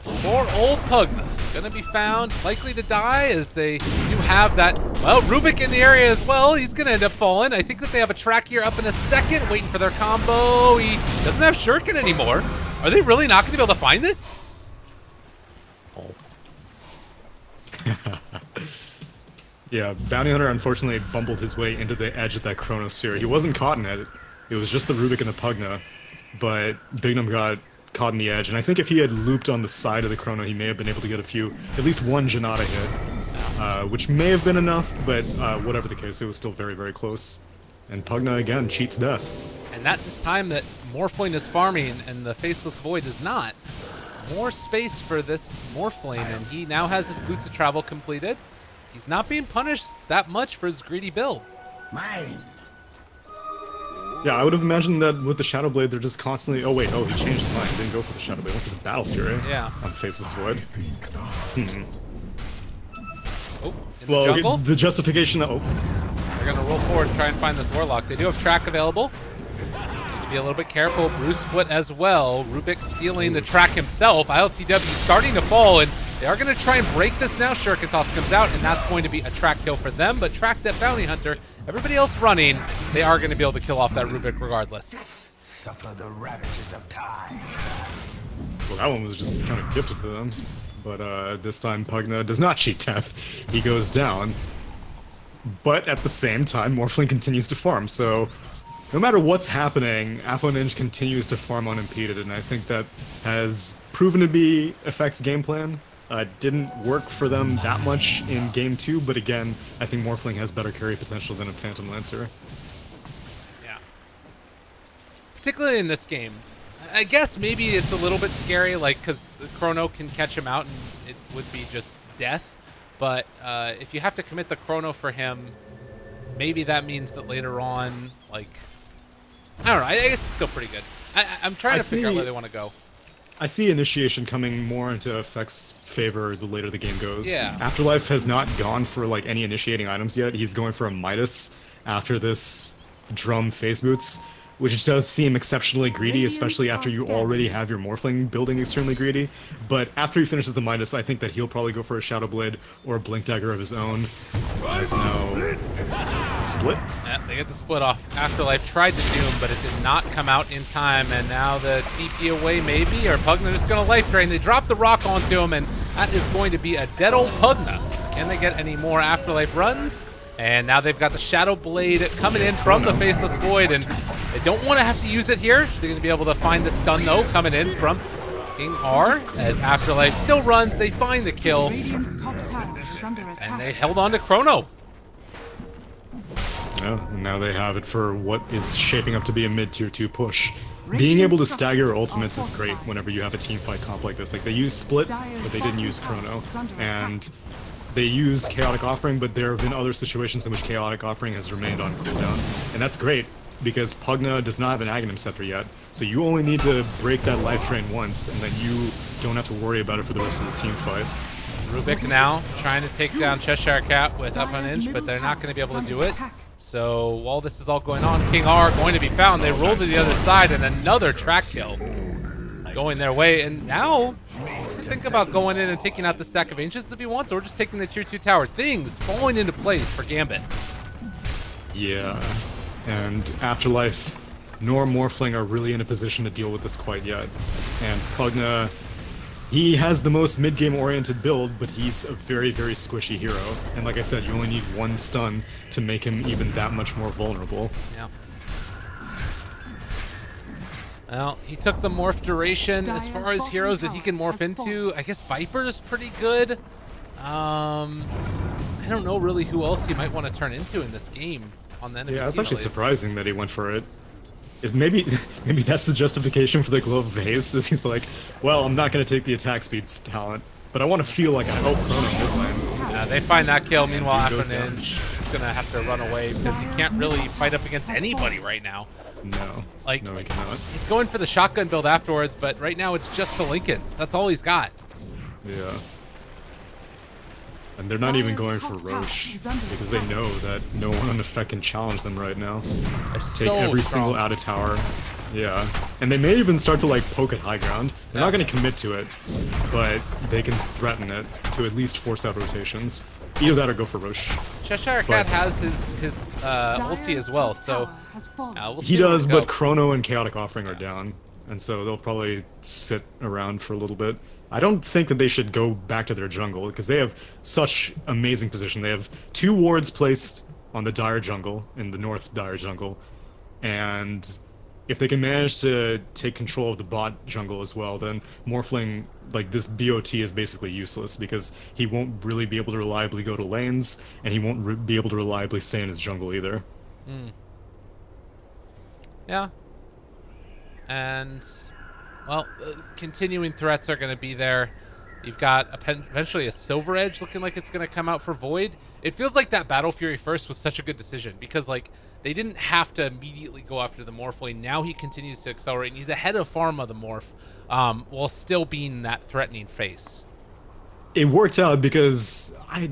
Speaker 1: poor old Pugna gonna be found, likely to die, as they do have that, well, Rubik in the area as well. He's gonna end up falling. I think that they have a track here up in a second, waiting for their combo. He doesn't have Shuriken anymore. Are they really not gonna be able to find this?
Speaker 2: Oh. Yeah, Bounty Hunter unfortunately bumbled his way into the edge of that Chronosphere. He wasn't caught in it. It was just the Rubik and the Pugna, but Bignum got caught in the edge, and I think if he had looped on the side of the Chrono, he may have been able to get at least one Janata hit, which may have been enough, but whatever the case, it was still very, very close. And Pugna, again, cheats death.
Speaker 1: And that this time that Morphling is farming and the Faceless Void is not. More space for this Morphling, and he now has his Boots of Travel completed. He's not being punished that much for his greedy build.
Speaker 5: Mine.
Speaker 2: Yeah, I would have imagined that with the Shadow Blade, they're just constantly... Oh, wait, he changed his mind. Didn't go for the Shadow Blade. Went for the Battle Fury.
Speaker 1: Yeah.
Speaker 2: On Faceless Void.
Speaker 1: Oh, in the jungle?
Speaker 2: The justification... Oh.
Speaker 1: They're going to roll forward and try and find this Warlock. They do have track available. Need to be a little bit careful. Bruce split as well. Rubik stealing the track himself. ILTW starting to fall, and they are going to try and break this now. Shuriken Toss comes out, and that's going to be a track kill for them. But track that Bounty Hunter. Everybody else running, they are going to be able to kill off that Rubik regardless.
Speaker 5: Suffer the ravages of time.
Speaker 2: Well, that one was just kind of gifted to them. But this time, Pugna does not cheat death. He goes down. But at the same time, Morphling continues to farm. So no matter what's happening, Aphroninge continues to farm unimpeded. And I think that has proven to be Effect's game plan. Didn't work for them that much in Game 2, but again, I think Morphling has better carry potential than a Phantom Lancer.
Speaker 1: Yeah. Particularly in this game. I guess maybe it's a little bit scary, like, because the Chrono can catch him out and it would be just death. But if you have to commit the Chrono for him, maybe that means that later on, like, I don't know, I guess it's still pretty good. I'm trying to figure out where they want to go.
Speaker 2: I see Initiation coming more into Effect's favor the later the game goes.
Speaker 1: Yeah.
Speaker 2: Afterlife has not gone for like any initiating items yet. He's going for a Midas after this Drum Phase Boots, which does seem exceptionally greedy, especially after you already have your Morphling building extremely greedy. But after he finishes the Midas, I think that he'll probably go for a Shadow Blade or a Blink Dagger of his own. As now... Split?
Speaker 1: Yeah, they get the split off. Afterlife tried to Doom, but it did not come out in time, and now the TP away maybe, or Pugna just gonna life drain. They drop the rock onto him, and that is going to be a dead old Pugna. Can they get any more Afterlife runs? And now they've got the Shadow Blade coming in from the Faceless Void, and they don't want to have to use it here. They're going to be able to find the stun, though, coming in from King R. As Afterlife still runs, they find the kill. And they held on to Chrono.
Speaker 2: Yeah, and now they have it for what is shaping up to be a mid-tier 2 push. Being able to stagger ultimates is great whenever you have a teamfight comp like this. Like, they used Split, but they didn't use Chrono. And they used Chaotic Offering, but there have been other situations in which Chaotic Offering has remained on cooldown. And that's great, because Pugna does not have an Aghanim Scepter yet. So you only need to break that life drain once, and then you don't have to worry about it for the rest of the team fight.
Speaker 1: Rubik now trying to take down Cheshire Cat with up an inch, but they're not going to be able to do it. So while this is all going on, King R going to be found. They roll to the other side, and another track kill going their way. And now, think about going in and taking out the stack of Ancients if he wants, or just taking the tier 2 tower. Things falling into place for Gambit.
Speaker 2: Yeah, and Afterlife nor Morphling are really in a position to deal with this quite yet. And Pugna, he has the most mid-game oriented build, but he's a very, very squishy hero. And like I said, you only need one stun to make him even that much more vulnerable.
Speaker 1: Yeah. Well, he took the morph duration. As far as heroes that he can morph into, I guess Viper is pretty good. I don't know really who else he might want to turn into in this game on the enemy.
Speaker 2: Yeah, it's actually surprising that he went for it. Is maybe that's the justification for the Glove of Haste, is he's like, well, I'm not going to take the attack speed talent, but I want to feel like I hope Chrono this lane.
Speaker 1: They find that kill. Meanwhile,
Speaker 2: He goes down.
Speaker 1: Afterninge is going to have to run away because he can't really fight up against anybody right now.
Speaker 2: No.
Speaker 1: Like,
Speaker 2: No, he cannot.
Speaker 1: he's going for the shotgun build afterwards, but right now it's just the Lincolns. That's all he's got.
Speaker 2: Yeah. And they're not even going for Roche because they know that no one on effect can challenge them right now.
Speaker 1: They're
Speaker 2: Take
Speaker 1: so
Speaker 2: every
Speaker 1: strong.
Speaker 2: single out of tower. Yeah. And they may even start to like poke at high ground. They're not going to commit to it, but they can threaten it to at least force out rotations. Either that or go for Roche.
Speaker 1: Cheshire Cat has his ulti as well, so we'll see
Speaker 2: He
Speaker 1: where
Speaker 2: does,
Speaker 1: we go.
Speaker 2: but Chrono and Chaotic Offering are down, and so they'll probably sit around for a little bit. I don't think that they should go back to their jungle, because they have such amazing position. They have 2 wards placed on the Dire jungle, in the north Dire jungle, and if they can manage to take control of the bot jungle as well, then Morphling, like, this BOT is basically useless, because he won't really be able to reliably go to lanes, and he won't be able to reliably stay in his jungle either.
Speaker 1: Yeah. And, well, continuing threats are going to be there. You've got eventually a Silver Edge looking like it's going to come out for Void. It feels like that Battle Fury first was such a good decision because, like, they didn't have to immediately go after the Morphling. Now he continues to accelerate, and he's ahead of Pharma, the Morph, while still being that threatening face.
Speaker 2: It worked out because I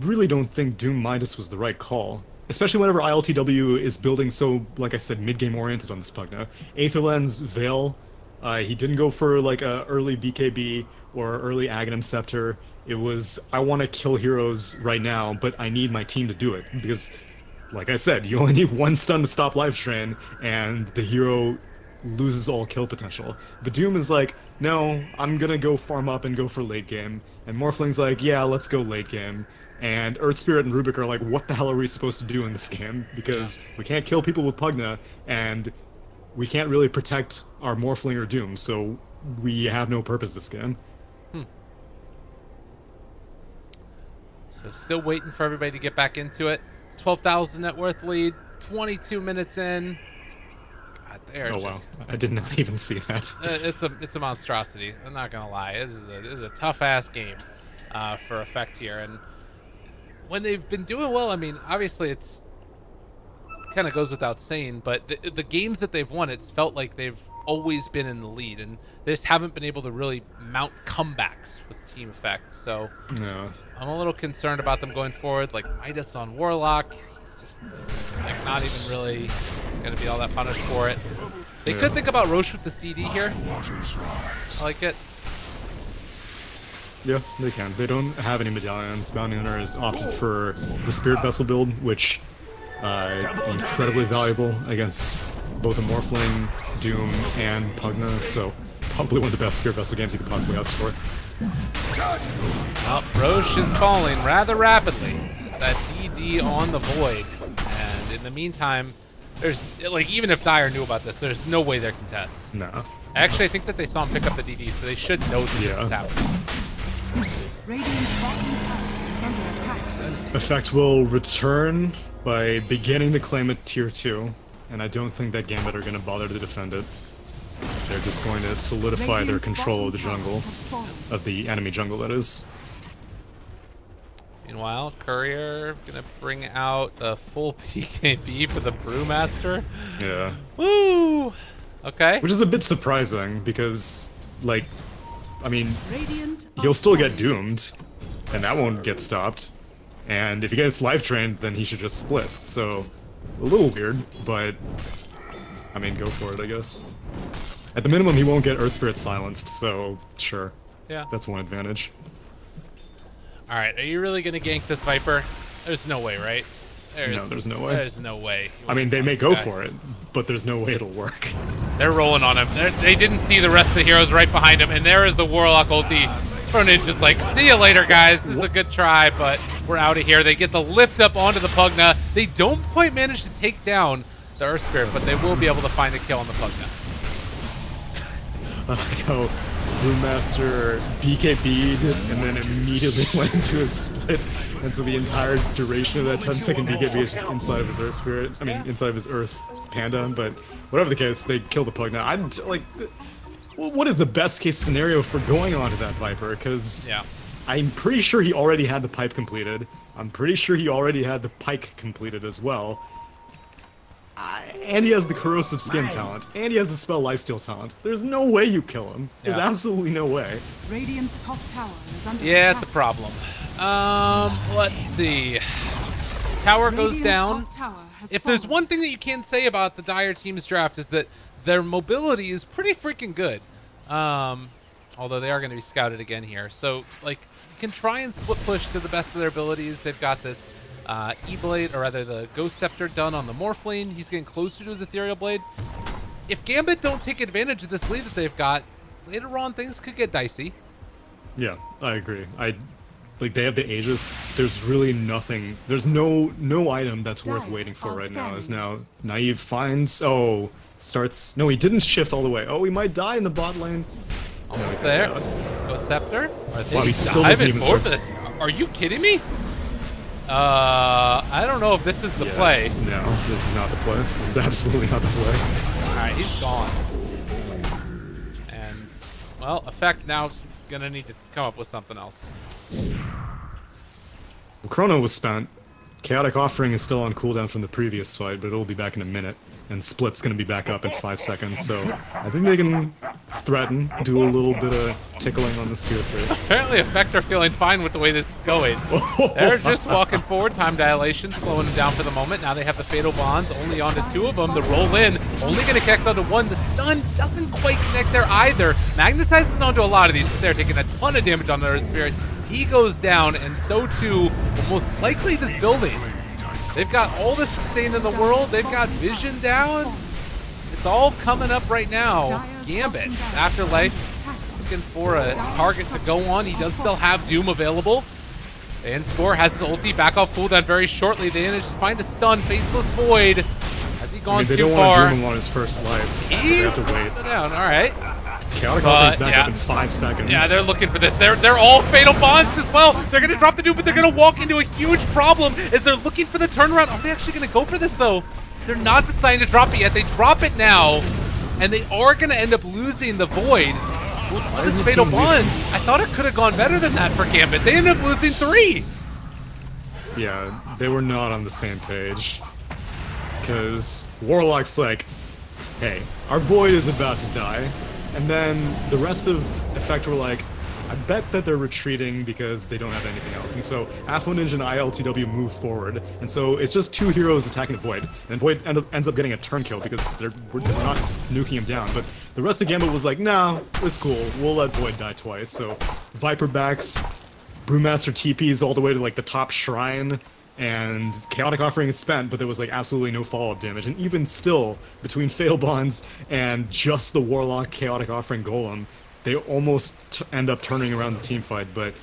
Speaker 2: really don't think Doom Midas was the right call. Especially whenever ILTW is building so, like I said, mid-game oriented on this Pugna. Aetherland's Veil, he didn't go for like a early BKB or early Aghanim Scepter. It was, I want to kill heroes right now, but I need my team to do it. Because, like I said, you only need 1 stun to stop Life Strain, and the hero loses all kill potential. But Doom is like, no, I'm gonna go farm up and go for late game. And Morphling's like, yeah, let's go late game. And Earth Spirit and Rubik are like, what the hell are we supposed to do in this game? Because we can't kill people with Pugna, and we can't really protect our Morphling or Doom, so we have no purpose this game.
Speaker 1: So still waiting for everybody to get back into it. 12,000 net worth lead, 22 minutes in. God, they're just...
Speaker 2: Wow. I did not even see that.
Speaker 1: It's a monstrosity. I'm not gonna lie. This is a tough ass game for Effect here, and when they've been doing well, I mean, obviously it's kind of goes without saying, but the games that they've won, it's felt like they've always been in the lead, and they just haven't been able to really mount comebacks with Team Effect. So
Speaker 2: No.
Speaker 1: I'm a little concerned about them going forward. Like Midas on Warlock, he's just like not even really going to be all that punished for it. They could think about Roche with this DD here. I like it.
Speaker 2: Yeah, they can. They don't have any medallions. Bounty Hunter has opted for the Spirit Vessel build, which incredibly valuable against both a Morphling, Doom, and Pugna, so probably one of the best Spirit Vessel games you could possibly ask for.
Speaker 1: Well, Roche is falling rather rapidly. That DD on the Void. And in the meantime, there's, like, even if Dire knew about this, there's no way they're contest.
Speaker 2: No.
Speaker 1: Actually, I think that they saw him pick up the DD, so they should know that this is happening.
Speaker 3: Radiant's bottom tower is under attack.
Speaker 2: Effect will return by beginning to claim it tier 2, and I don't think that Gambit are going to bother to defend it. They're just going to solidify their control of the jungle, of the enemy jungle, that is.
Speaker 1: Meanwhile, Courier gonna bring out the full PKB for the Brewmaster.
Speaker 2: Yeah.
Speaker 1: Woo! Okay.
Speaker 2: Which is a bit surprising, because, like, I mean,
Speaker 3: Radiant
Speaker 2: he'll still get doomed, and that won't get stopped. And if he gets life drained, then he should just split. So, a little weird, but, I mean, go for it, I guess. At the minimum, he won't get Earth Spirit silenced, so, sure.
Speaker 1: Yeah.
Speaker 2: That's one advantage.
Speaker 1: Alright, are you really gonna gank this Viper? There's no way, right?
Speaker 2: No, there's no way.
Speaker 1: There's no way.
Speaker 2: I mean, they may go for it, but there's no way it'll work.
Speaker 1: They're rolling on him. They didn't see the rest of the heroes right behind him, and there is the Warlock ulti. Ronin just like, see you later, guys. This is a good try, but we're out of here. They get the lift up onto the Pugna. They don't quite manage to take down the Earth Spirit, but they will be able to find a kill on the Pugna.
Speaker 2: I like how Brewmaster BKB'd and then immediately went into a split, and so the entire duration of that 10-second BKB is just inside of his Earth Spirit. I mean, inside of his Earth Panda, but whatever the case, they kill the Pugna. I'm like, what is the best case scenario for going onto that Viper? Because I'm pretty sure he already had the pipe completed. I'm pretty sure he already had the pike completed as well. And he has the corrosive skin talent. And he has the spell lifesteal talent. There's no way you kill him. There's absolutely no way.
Speaker 3: Radiant's top tower is under
Speaker 1: Yeah,
Speaker 3: attack.
Speaker 1: it's a problem. Let's see. Tower goes
Speaker 3: Radiant's
Speaker 1: down.
Speaker 3: top tower has
Speaker 1: If there's
Speaker 3: fallen.
Speaker 1: one thing that you can say about the Dire team's draft is that their mobility is pretty freaking good. Although they are going to be scouted again here. So, like, you can try and split push to the best of their abilities. They've got this E-Blade, or rather the Ghost Scepter done on the Morphling. He's getting closer to his Ethereal Blade. If Gambit don't take advantage of this lead that they've got, later on things could get dicey.
Speaker 2: Yeah, I agree. Like, they have the Aegis. There's really nothing. There's no item that's worth waiting for right now. As now Naive finds. Oh, starts. No, he didn't shift all the way. Oh, he might die in the bot lane.
Speaker 1: Almost there. Ghost Scepter. Are they
Speaker 2: Wow, he still doesn't
Speaker 1: diving
Speaker 2: even
Speaker 1: for
Speaker 2: start.
Speaker 1: this? Are you kidding me? I don't know if this is the play.
Speaker 2: No, this is not the play. This is absolutely not the play.
Speaker 1: Alright, he's gone. And, well, Effect now gonna need to come up with something else.
Speaker 2: Well, Chrono was spent. Chaotic Offering is still on cooldown from the previous fight, but it'll be back in a minute. And Split's gonna be back up in 5 seconds, so I think they can threaten, do a little bit of tickling on this tier 3.
Speaker 1: Apparently, Effect are feeling fine with the way this is going. They're just walking forward. Time dilation, slowing them down for the moment. Now they have the Fatal Bonds, only onto 2 of them. The roll in, only going to connect onto 1. The stun doesn't quite connect there either. Magnetizes onto a lot of these, but they're taking a ton of damage on their Spirit. He goes down, and so too, will most likely this building. They've got all the sustain in the world. They've got vision down. It's all coming up right now. Gambit, Afterlife, looking for a target to go on. He does still have Doom available. And Score has his ulti back off cooldown very shortly. They managed to find a stun. Faceless Void. Has he gone
Speaker 2: they
Speaker 1: too
Speaker 2: don't
Speaker 1: far?
Speaker 2: want to doom him on his first life. So they
Speaker 1: He's
Speaker 2: have to wait.
Speaker 1: down. All right.
Speaker 2: Chaotic Offering's back up in 5 seconds.
Speaker 1: Yeah, they're looking for this. They're all Fatal Bonds as well. They're going to drop the Doom, but they're going to walk into a huge problem as they're looking for the turnaround. Are they actually going to go for this, though? They're not deciding to drop it yet. They drop it now, and they are going to end up losing the Void. With this Fatal Bonds, I thought it could have gone better than that for Gambit. They ended up losing 3.
Speaker 2: Yeah, they were not on the same page. Because Warlock's like, hey, our Void is about to die. And then the rest of Effect were like, I bet that they're retreating because they don't have anything else. And so Afro Ninja and ILTW move forward. And so it's just 2 heroes attacking the Void. And Void ends up getting a turn kill because we're not nuking him down. But the rest of Gambit was like, nah, it's cool. We'll let Void die twice. So Viper backs, Brewmaster TPs all the way to like the top shrine. And Chaotic Offering is spent, but there was like absolutely no follow-up damage. And even still, between Fatal Bonds and just the Warlock Chaotic Offering Golem, they almost end up turning around the team fight, but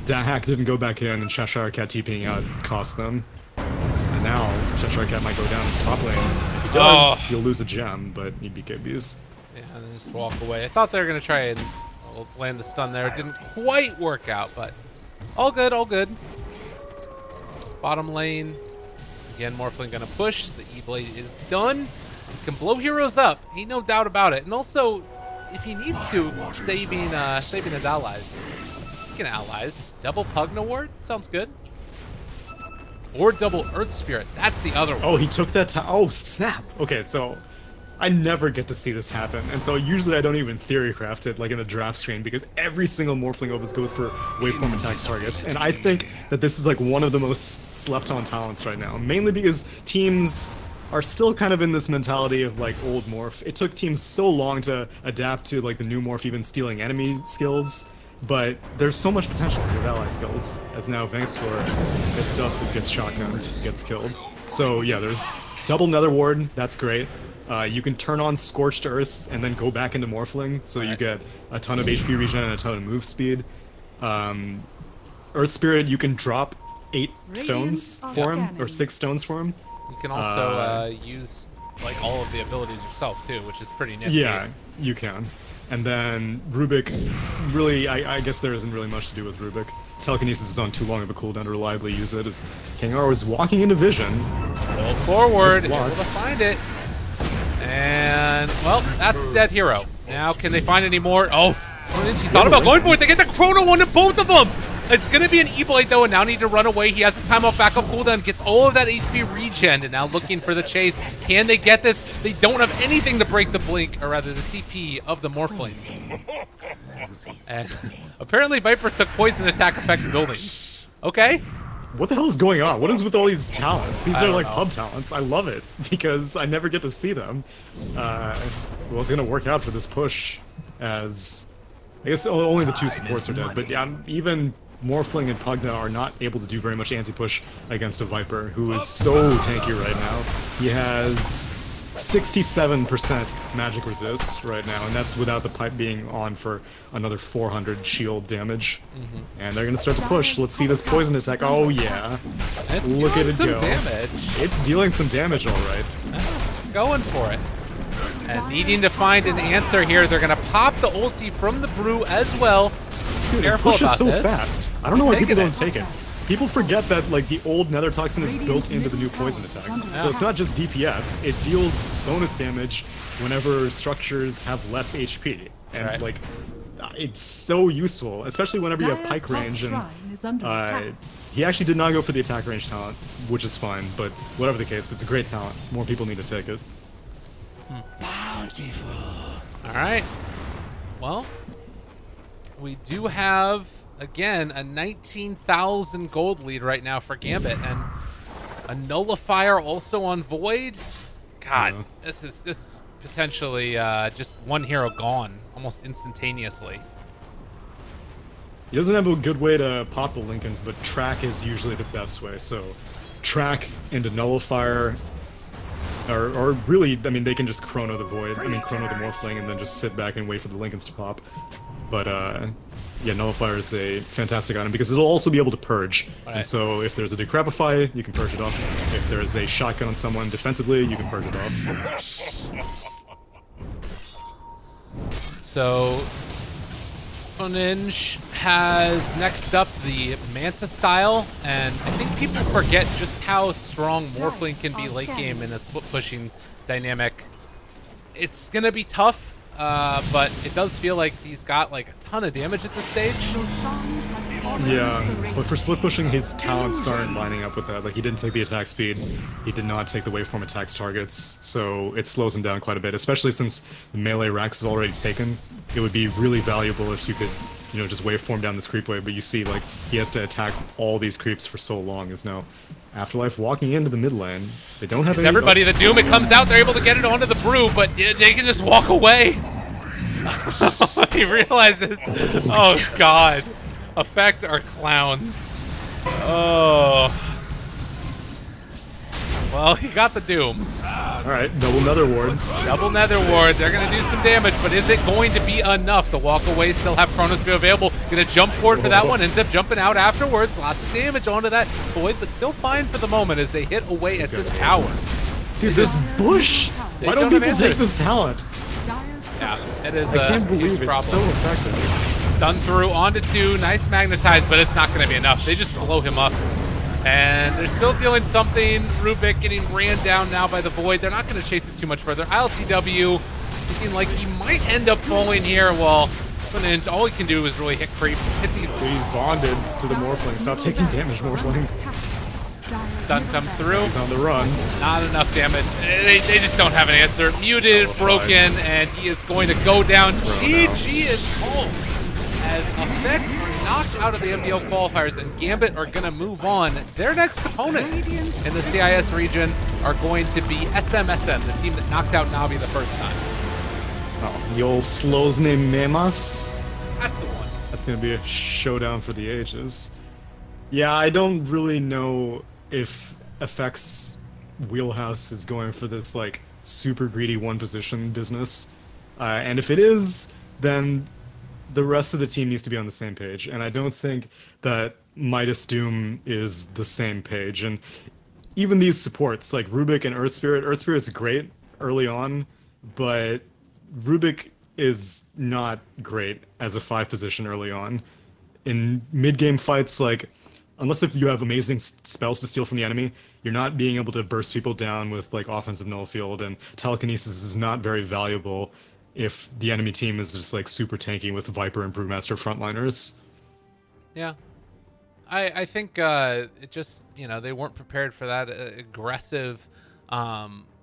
Speaker 2: Dahak didn't go back in, and Cheshire Cat TPing out cost them. And now, Cheshire Cat might go down to the top lane. If he does, he'll lose a gem, but he'd be KBs.
Speaker 1: Yeah, and then just walk away. I thought they were going to try and land the stun there. It didn't quite work out, but all good, all good. Bottom lane, again, Morphling gonna push. The E-Blade is done. He can blow heroes up, ain't no doubt about it. And also, if he needs to, saving his allies. Speaking of allies, double Pugna Ward sounds good. Or double Earth Spirit, that's the other one.
Speaker 2: Oh, he took that time. Oh, snap. Okay, so I never get to see this happen, and so usually I don't even theorycraft it like in the draft screen because every single Morphling Opus goes for waveform attacks targets, and I think that this is like one of the most slept-on talents right now, mainly because teams are still kind of in this mentality of like old Morph. It took teams so long to adapt to like the new Morph even stealing enemy skills, but there's so much potential with ally skills, as now Vengstor gets dusted, gets shotgunned, gets killed. So yeah, there's double Nether Ward, that's great. You can turn on Scorched Earth and then go back into Morphling, so you get a ton of HP regen and a ton of move speed. Earth Spirit, you can drop 8 stones for him, or 6 stones for him.
Speaker 1: You can also use like all of the abilities yourself too, which is pretty nifty.
Speaker 2: Yeah, you can. And then Rubik, really, I guess there isn't really much to do with Rubik. Telekinesis is on too long of a cooldown to reliably use it, as Kangar was walking into vision.
Speaker 1: Go forward, able to find it. And, well, that's that hero. Now, can they find any more? Oh, she thought about going for it. They get the Chrono one to both of them. It's going to be an E-Blade, though, and now need to run away. He has his time off back off cooldown, gets all of that HP regen, and now looking for the chase. Can they get this? They don't have anything to break the blink, or rather the TP of the Morphling. And apparently Viper took poison attack effects building. Okay.
Speaker 2: What the hell is going on? What is with all these talents? These are like
Speaker 1: know.
Speaker 2: pub talents. I love it because I never get to see them. Well, it's gonna work out for this push, as I guess only the two supports are dead. But yeah, even Morphling and Pugna are not able to do very much anti-push against a Viper, who is so tanky right now. He has 67% magic resist right now, and that's without the pipe being on for another 400 shield damage. And they're gonna start to push. Let's see this poison attack. Oh yeah,
Speaker 1: It's
Speaker 2: look at
Speaker 1: doing
Speaker 2: it
Speaker 1: some
Speaker 2: go.
Speaker 1: damage.
Speaker 2: It's dealing some damage, all right.
Speaker 1: Going for it. And needing to find an answer here. They're going to pop the ulti from the Brew as well.
Speaker 2: Dude, it
Speaker 1: Careful
Speaker 2: pushes
Speaker 1: about
Speaker 2: so
Speaker 1: this.
Speaker 2: fast. I don't know why people
Speaker 1: taking
Speaker 2: don't take it. People forget that like the old Nether Toxin is built into the new poison attack. So it's not just DPS, it deals bonus damage whenever structures have less HP. And
Speaker 1: Right.
Speaker 2: like it's so useful, especially whenever you have pike range. And he actually did not go for the attack range talent, which is fine, but whatever the case, it's a great talent. More people need to take it.
Speaker 1: All right. Well, we do have, again, a 19,000 gold lead right now for Gambit, and a nullifier also on Void. God,
Speaker 2: Yeah.
Speaker 1: this is potentially just one hero gone almost instantaneously.
Speaker 2: He doesn't have a good way to pop the Lincolns, but track is usually the best way. So track into nullifier, or really, I mean, they can just chrono the Void, chrono the Morphling, and then just sit back and wait for the Lincolns to pop. But yeah, nullifier is a fantastic item because it'll also be able to purge.
Speaker 1: Right.
Speaker 2: And so if there's a Decrepify, you can purge it off. If there's a shotgun on someone defensively, you can purge it off.
Speaker 1: So Oninj has next up the Manta style, and I think people forget just how strong Morphling can be late game in a split pushing dynamic. It's gonna be tough, but it does feel like he's got like a ton of damage at this stage.
Speaker 2: Yeah, but for split pushing, his talents aren't lining up with that. Like, he didn't take the attack speed, he did not take the waveform attacks targets, so it slows him down quite a bit, especially since the melee Rax is already taken. It would be really valuable if you could, you know, just waveform down this creep wave, but you see, like, he has to attack all these creeps for so long, is now Afterlife walking into the mid lane. They don't have any...
Speaker 1: Everybody, the Doom, it comes out, they're able to get it onto the Brew, but they can just walk away. He realizes, oh god. Effect are clowns. Oh. Well, he got the Doom.
Speaker 2: Alright, double Nether Ward.
Speaker 1: Double Nether Ward. They're going to do some damage, but is it going to be enough? The walk away still have Chronosphere available. Going to jump forward for that one. Ends up jumping out afterwards. Lots of damage onto that Void, but still fine for the moment as they hit away at this tower.
Speaker 2: Dude, this bush!
Speaker 1: They
Speaker 2: Why don't
Speaker 1: don't have
Speaker 2: people take
Speaker 1: answers.
Speaker 2: this talent?
Speaker 1: Yeah, it is
Speaker 2: I can't
Speaker 1: a
Speaker 2: believe
Speaker 1: huge
Speaker 2: it's
Speaker 1: problem.
Speaker 2: so effective.
Speaker 1: Stun through onto 2, nice magnetize, but it's not going to be enough. They just blow him up. And they're still dealing something. Rubik getting ran down now by the Void. They're not going to chase it too much further. ILTW looking like he might end up falling here. Well, Ninja, all he can do is really hit creep, hit these.
Speaker 2: So he's bonded to the Morphling. Stop taking damage, Morphling.
Speaker 1: Stun comes through.
Speaker 2: He's on the run.
Speaker 1: Not enough damage. They just don't have an answer. Muted, broken, and he is going to go down. GG is called. As Effect are knocked out of the MDL qualifiers, and Gambit are going to move on. Their next opponents in the CIS region are going to be SMSM, the team that knocked out Navi the first time.
Speaker 2: Oh, the old Slozny Memas.
Speaker 1: That's the one.
Speaker 2: That's gonna be a showdown for the ages. Yeah, I don't really know if FX wheelhouse is going for this like super greedy one position business, and if it is, then the rest of the team needs to be on the same page. And I don't think that Midas Doom is the same page. And even these supports like Rubik and Earth Spirit's great early on, but Rubik is not great as a 5 position early on. In mid-game fights, like, unless if you have amazing spells to steal from the enemy, you're not being able to burst people down with, like, offensive null field, and telekinesis is not very valuable if the enemy team is just, like, super tanky with Viper and Brewmaster frontliners.
Speaker 1: Yeah. I think it just, they weren't prepared for that aggressive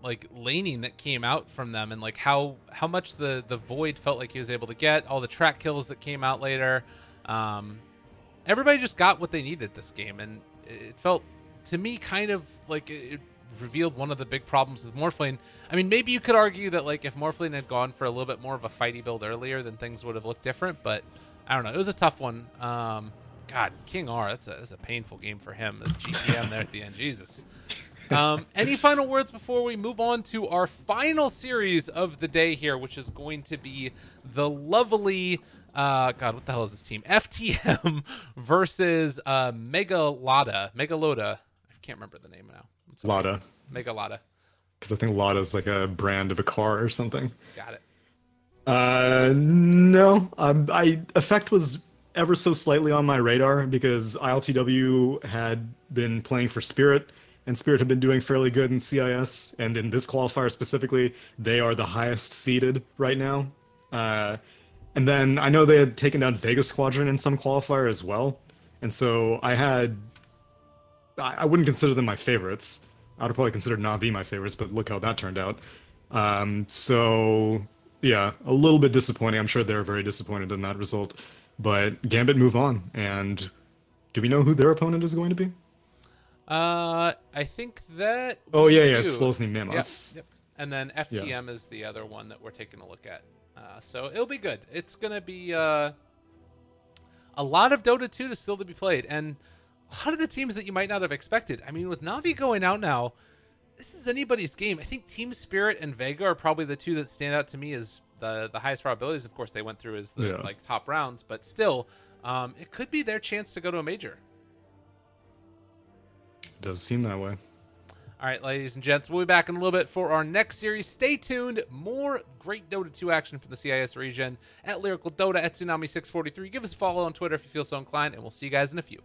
Speaker 1: like laning that came out from them, and like how much the Void felt like he was able to get, all the track kills that came out later. Everybody just got what they needed this game, and it felt to me kind of like it revealed one of the big problems with Morphling. I mean, maybe you could argue that like if Morphling had gone for a little bit more of a fighty build earlier, then things would have looked different, but I don't know. It was a tough one. God, King R, that's a painful game for him. The GTM there at the end, Jesus. Any final words before we move on to our final series of the day here, which is going to be the lovely, God, what the hell is this team? FTM versus Megaloda. I can't remember the name now.
Speaker 2: Lada.
Speaker 1: Megalada.
Speaker 2: Because I think Lada is like a brand of a car or something.
Speaker 1: Got it.
Speaker 2: No. Effect was ever so slightly on my radar because ILTW had been playing for Spirit, and Spirit had been doing fairly good in CIS, and in this qualifier specifically, they are the highest seeded right now. And then I know they had taken down Vega Squadron in some qualifier as well, and so I wouldn't consider them my favorites. I would probably consider Na'Vi my favorites, but look how that turned out. So yeah, a little bit disappointing. I'm sure they're very disappointed in that result. But Gambit move on, and do we know who their opponent is going to be?
Speaker 1: I think that.
Speaker 2: Oh yeah, it's Slosny Mimos.
Speaker 1: Yep. And then FTM is the other one that we're taking a look at. So it'll be good. It's gonna be a lot of Dota 2 still to be played, and a lot of the teams that you might not have expected. I mean, with Na'Vi going out now, this is anybody's game. I think Team Spirit and Vega are probably the two that stand out to me as the highest probabilities. Of course, they went through as the like top rounds, but still, it could be their chance to go to a major.
Speaker 2: Does seem that way.
Speaker 1: All right, ladies and gents, we'll be back in a little bit for our next series. Stay tuned. More great Dota 2 action from the CIS region at Lyrical Dota at Tsunami643. Give us a follow on Twitter if you feel so inclined, and we'll see you guys in a few.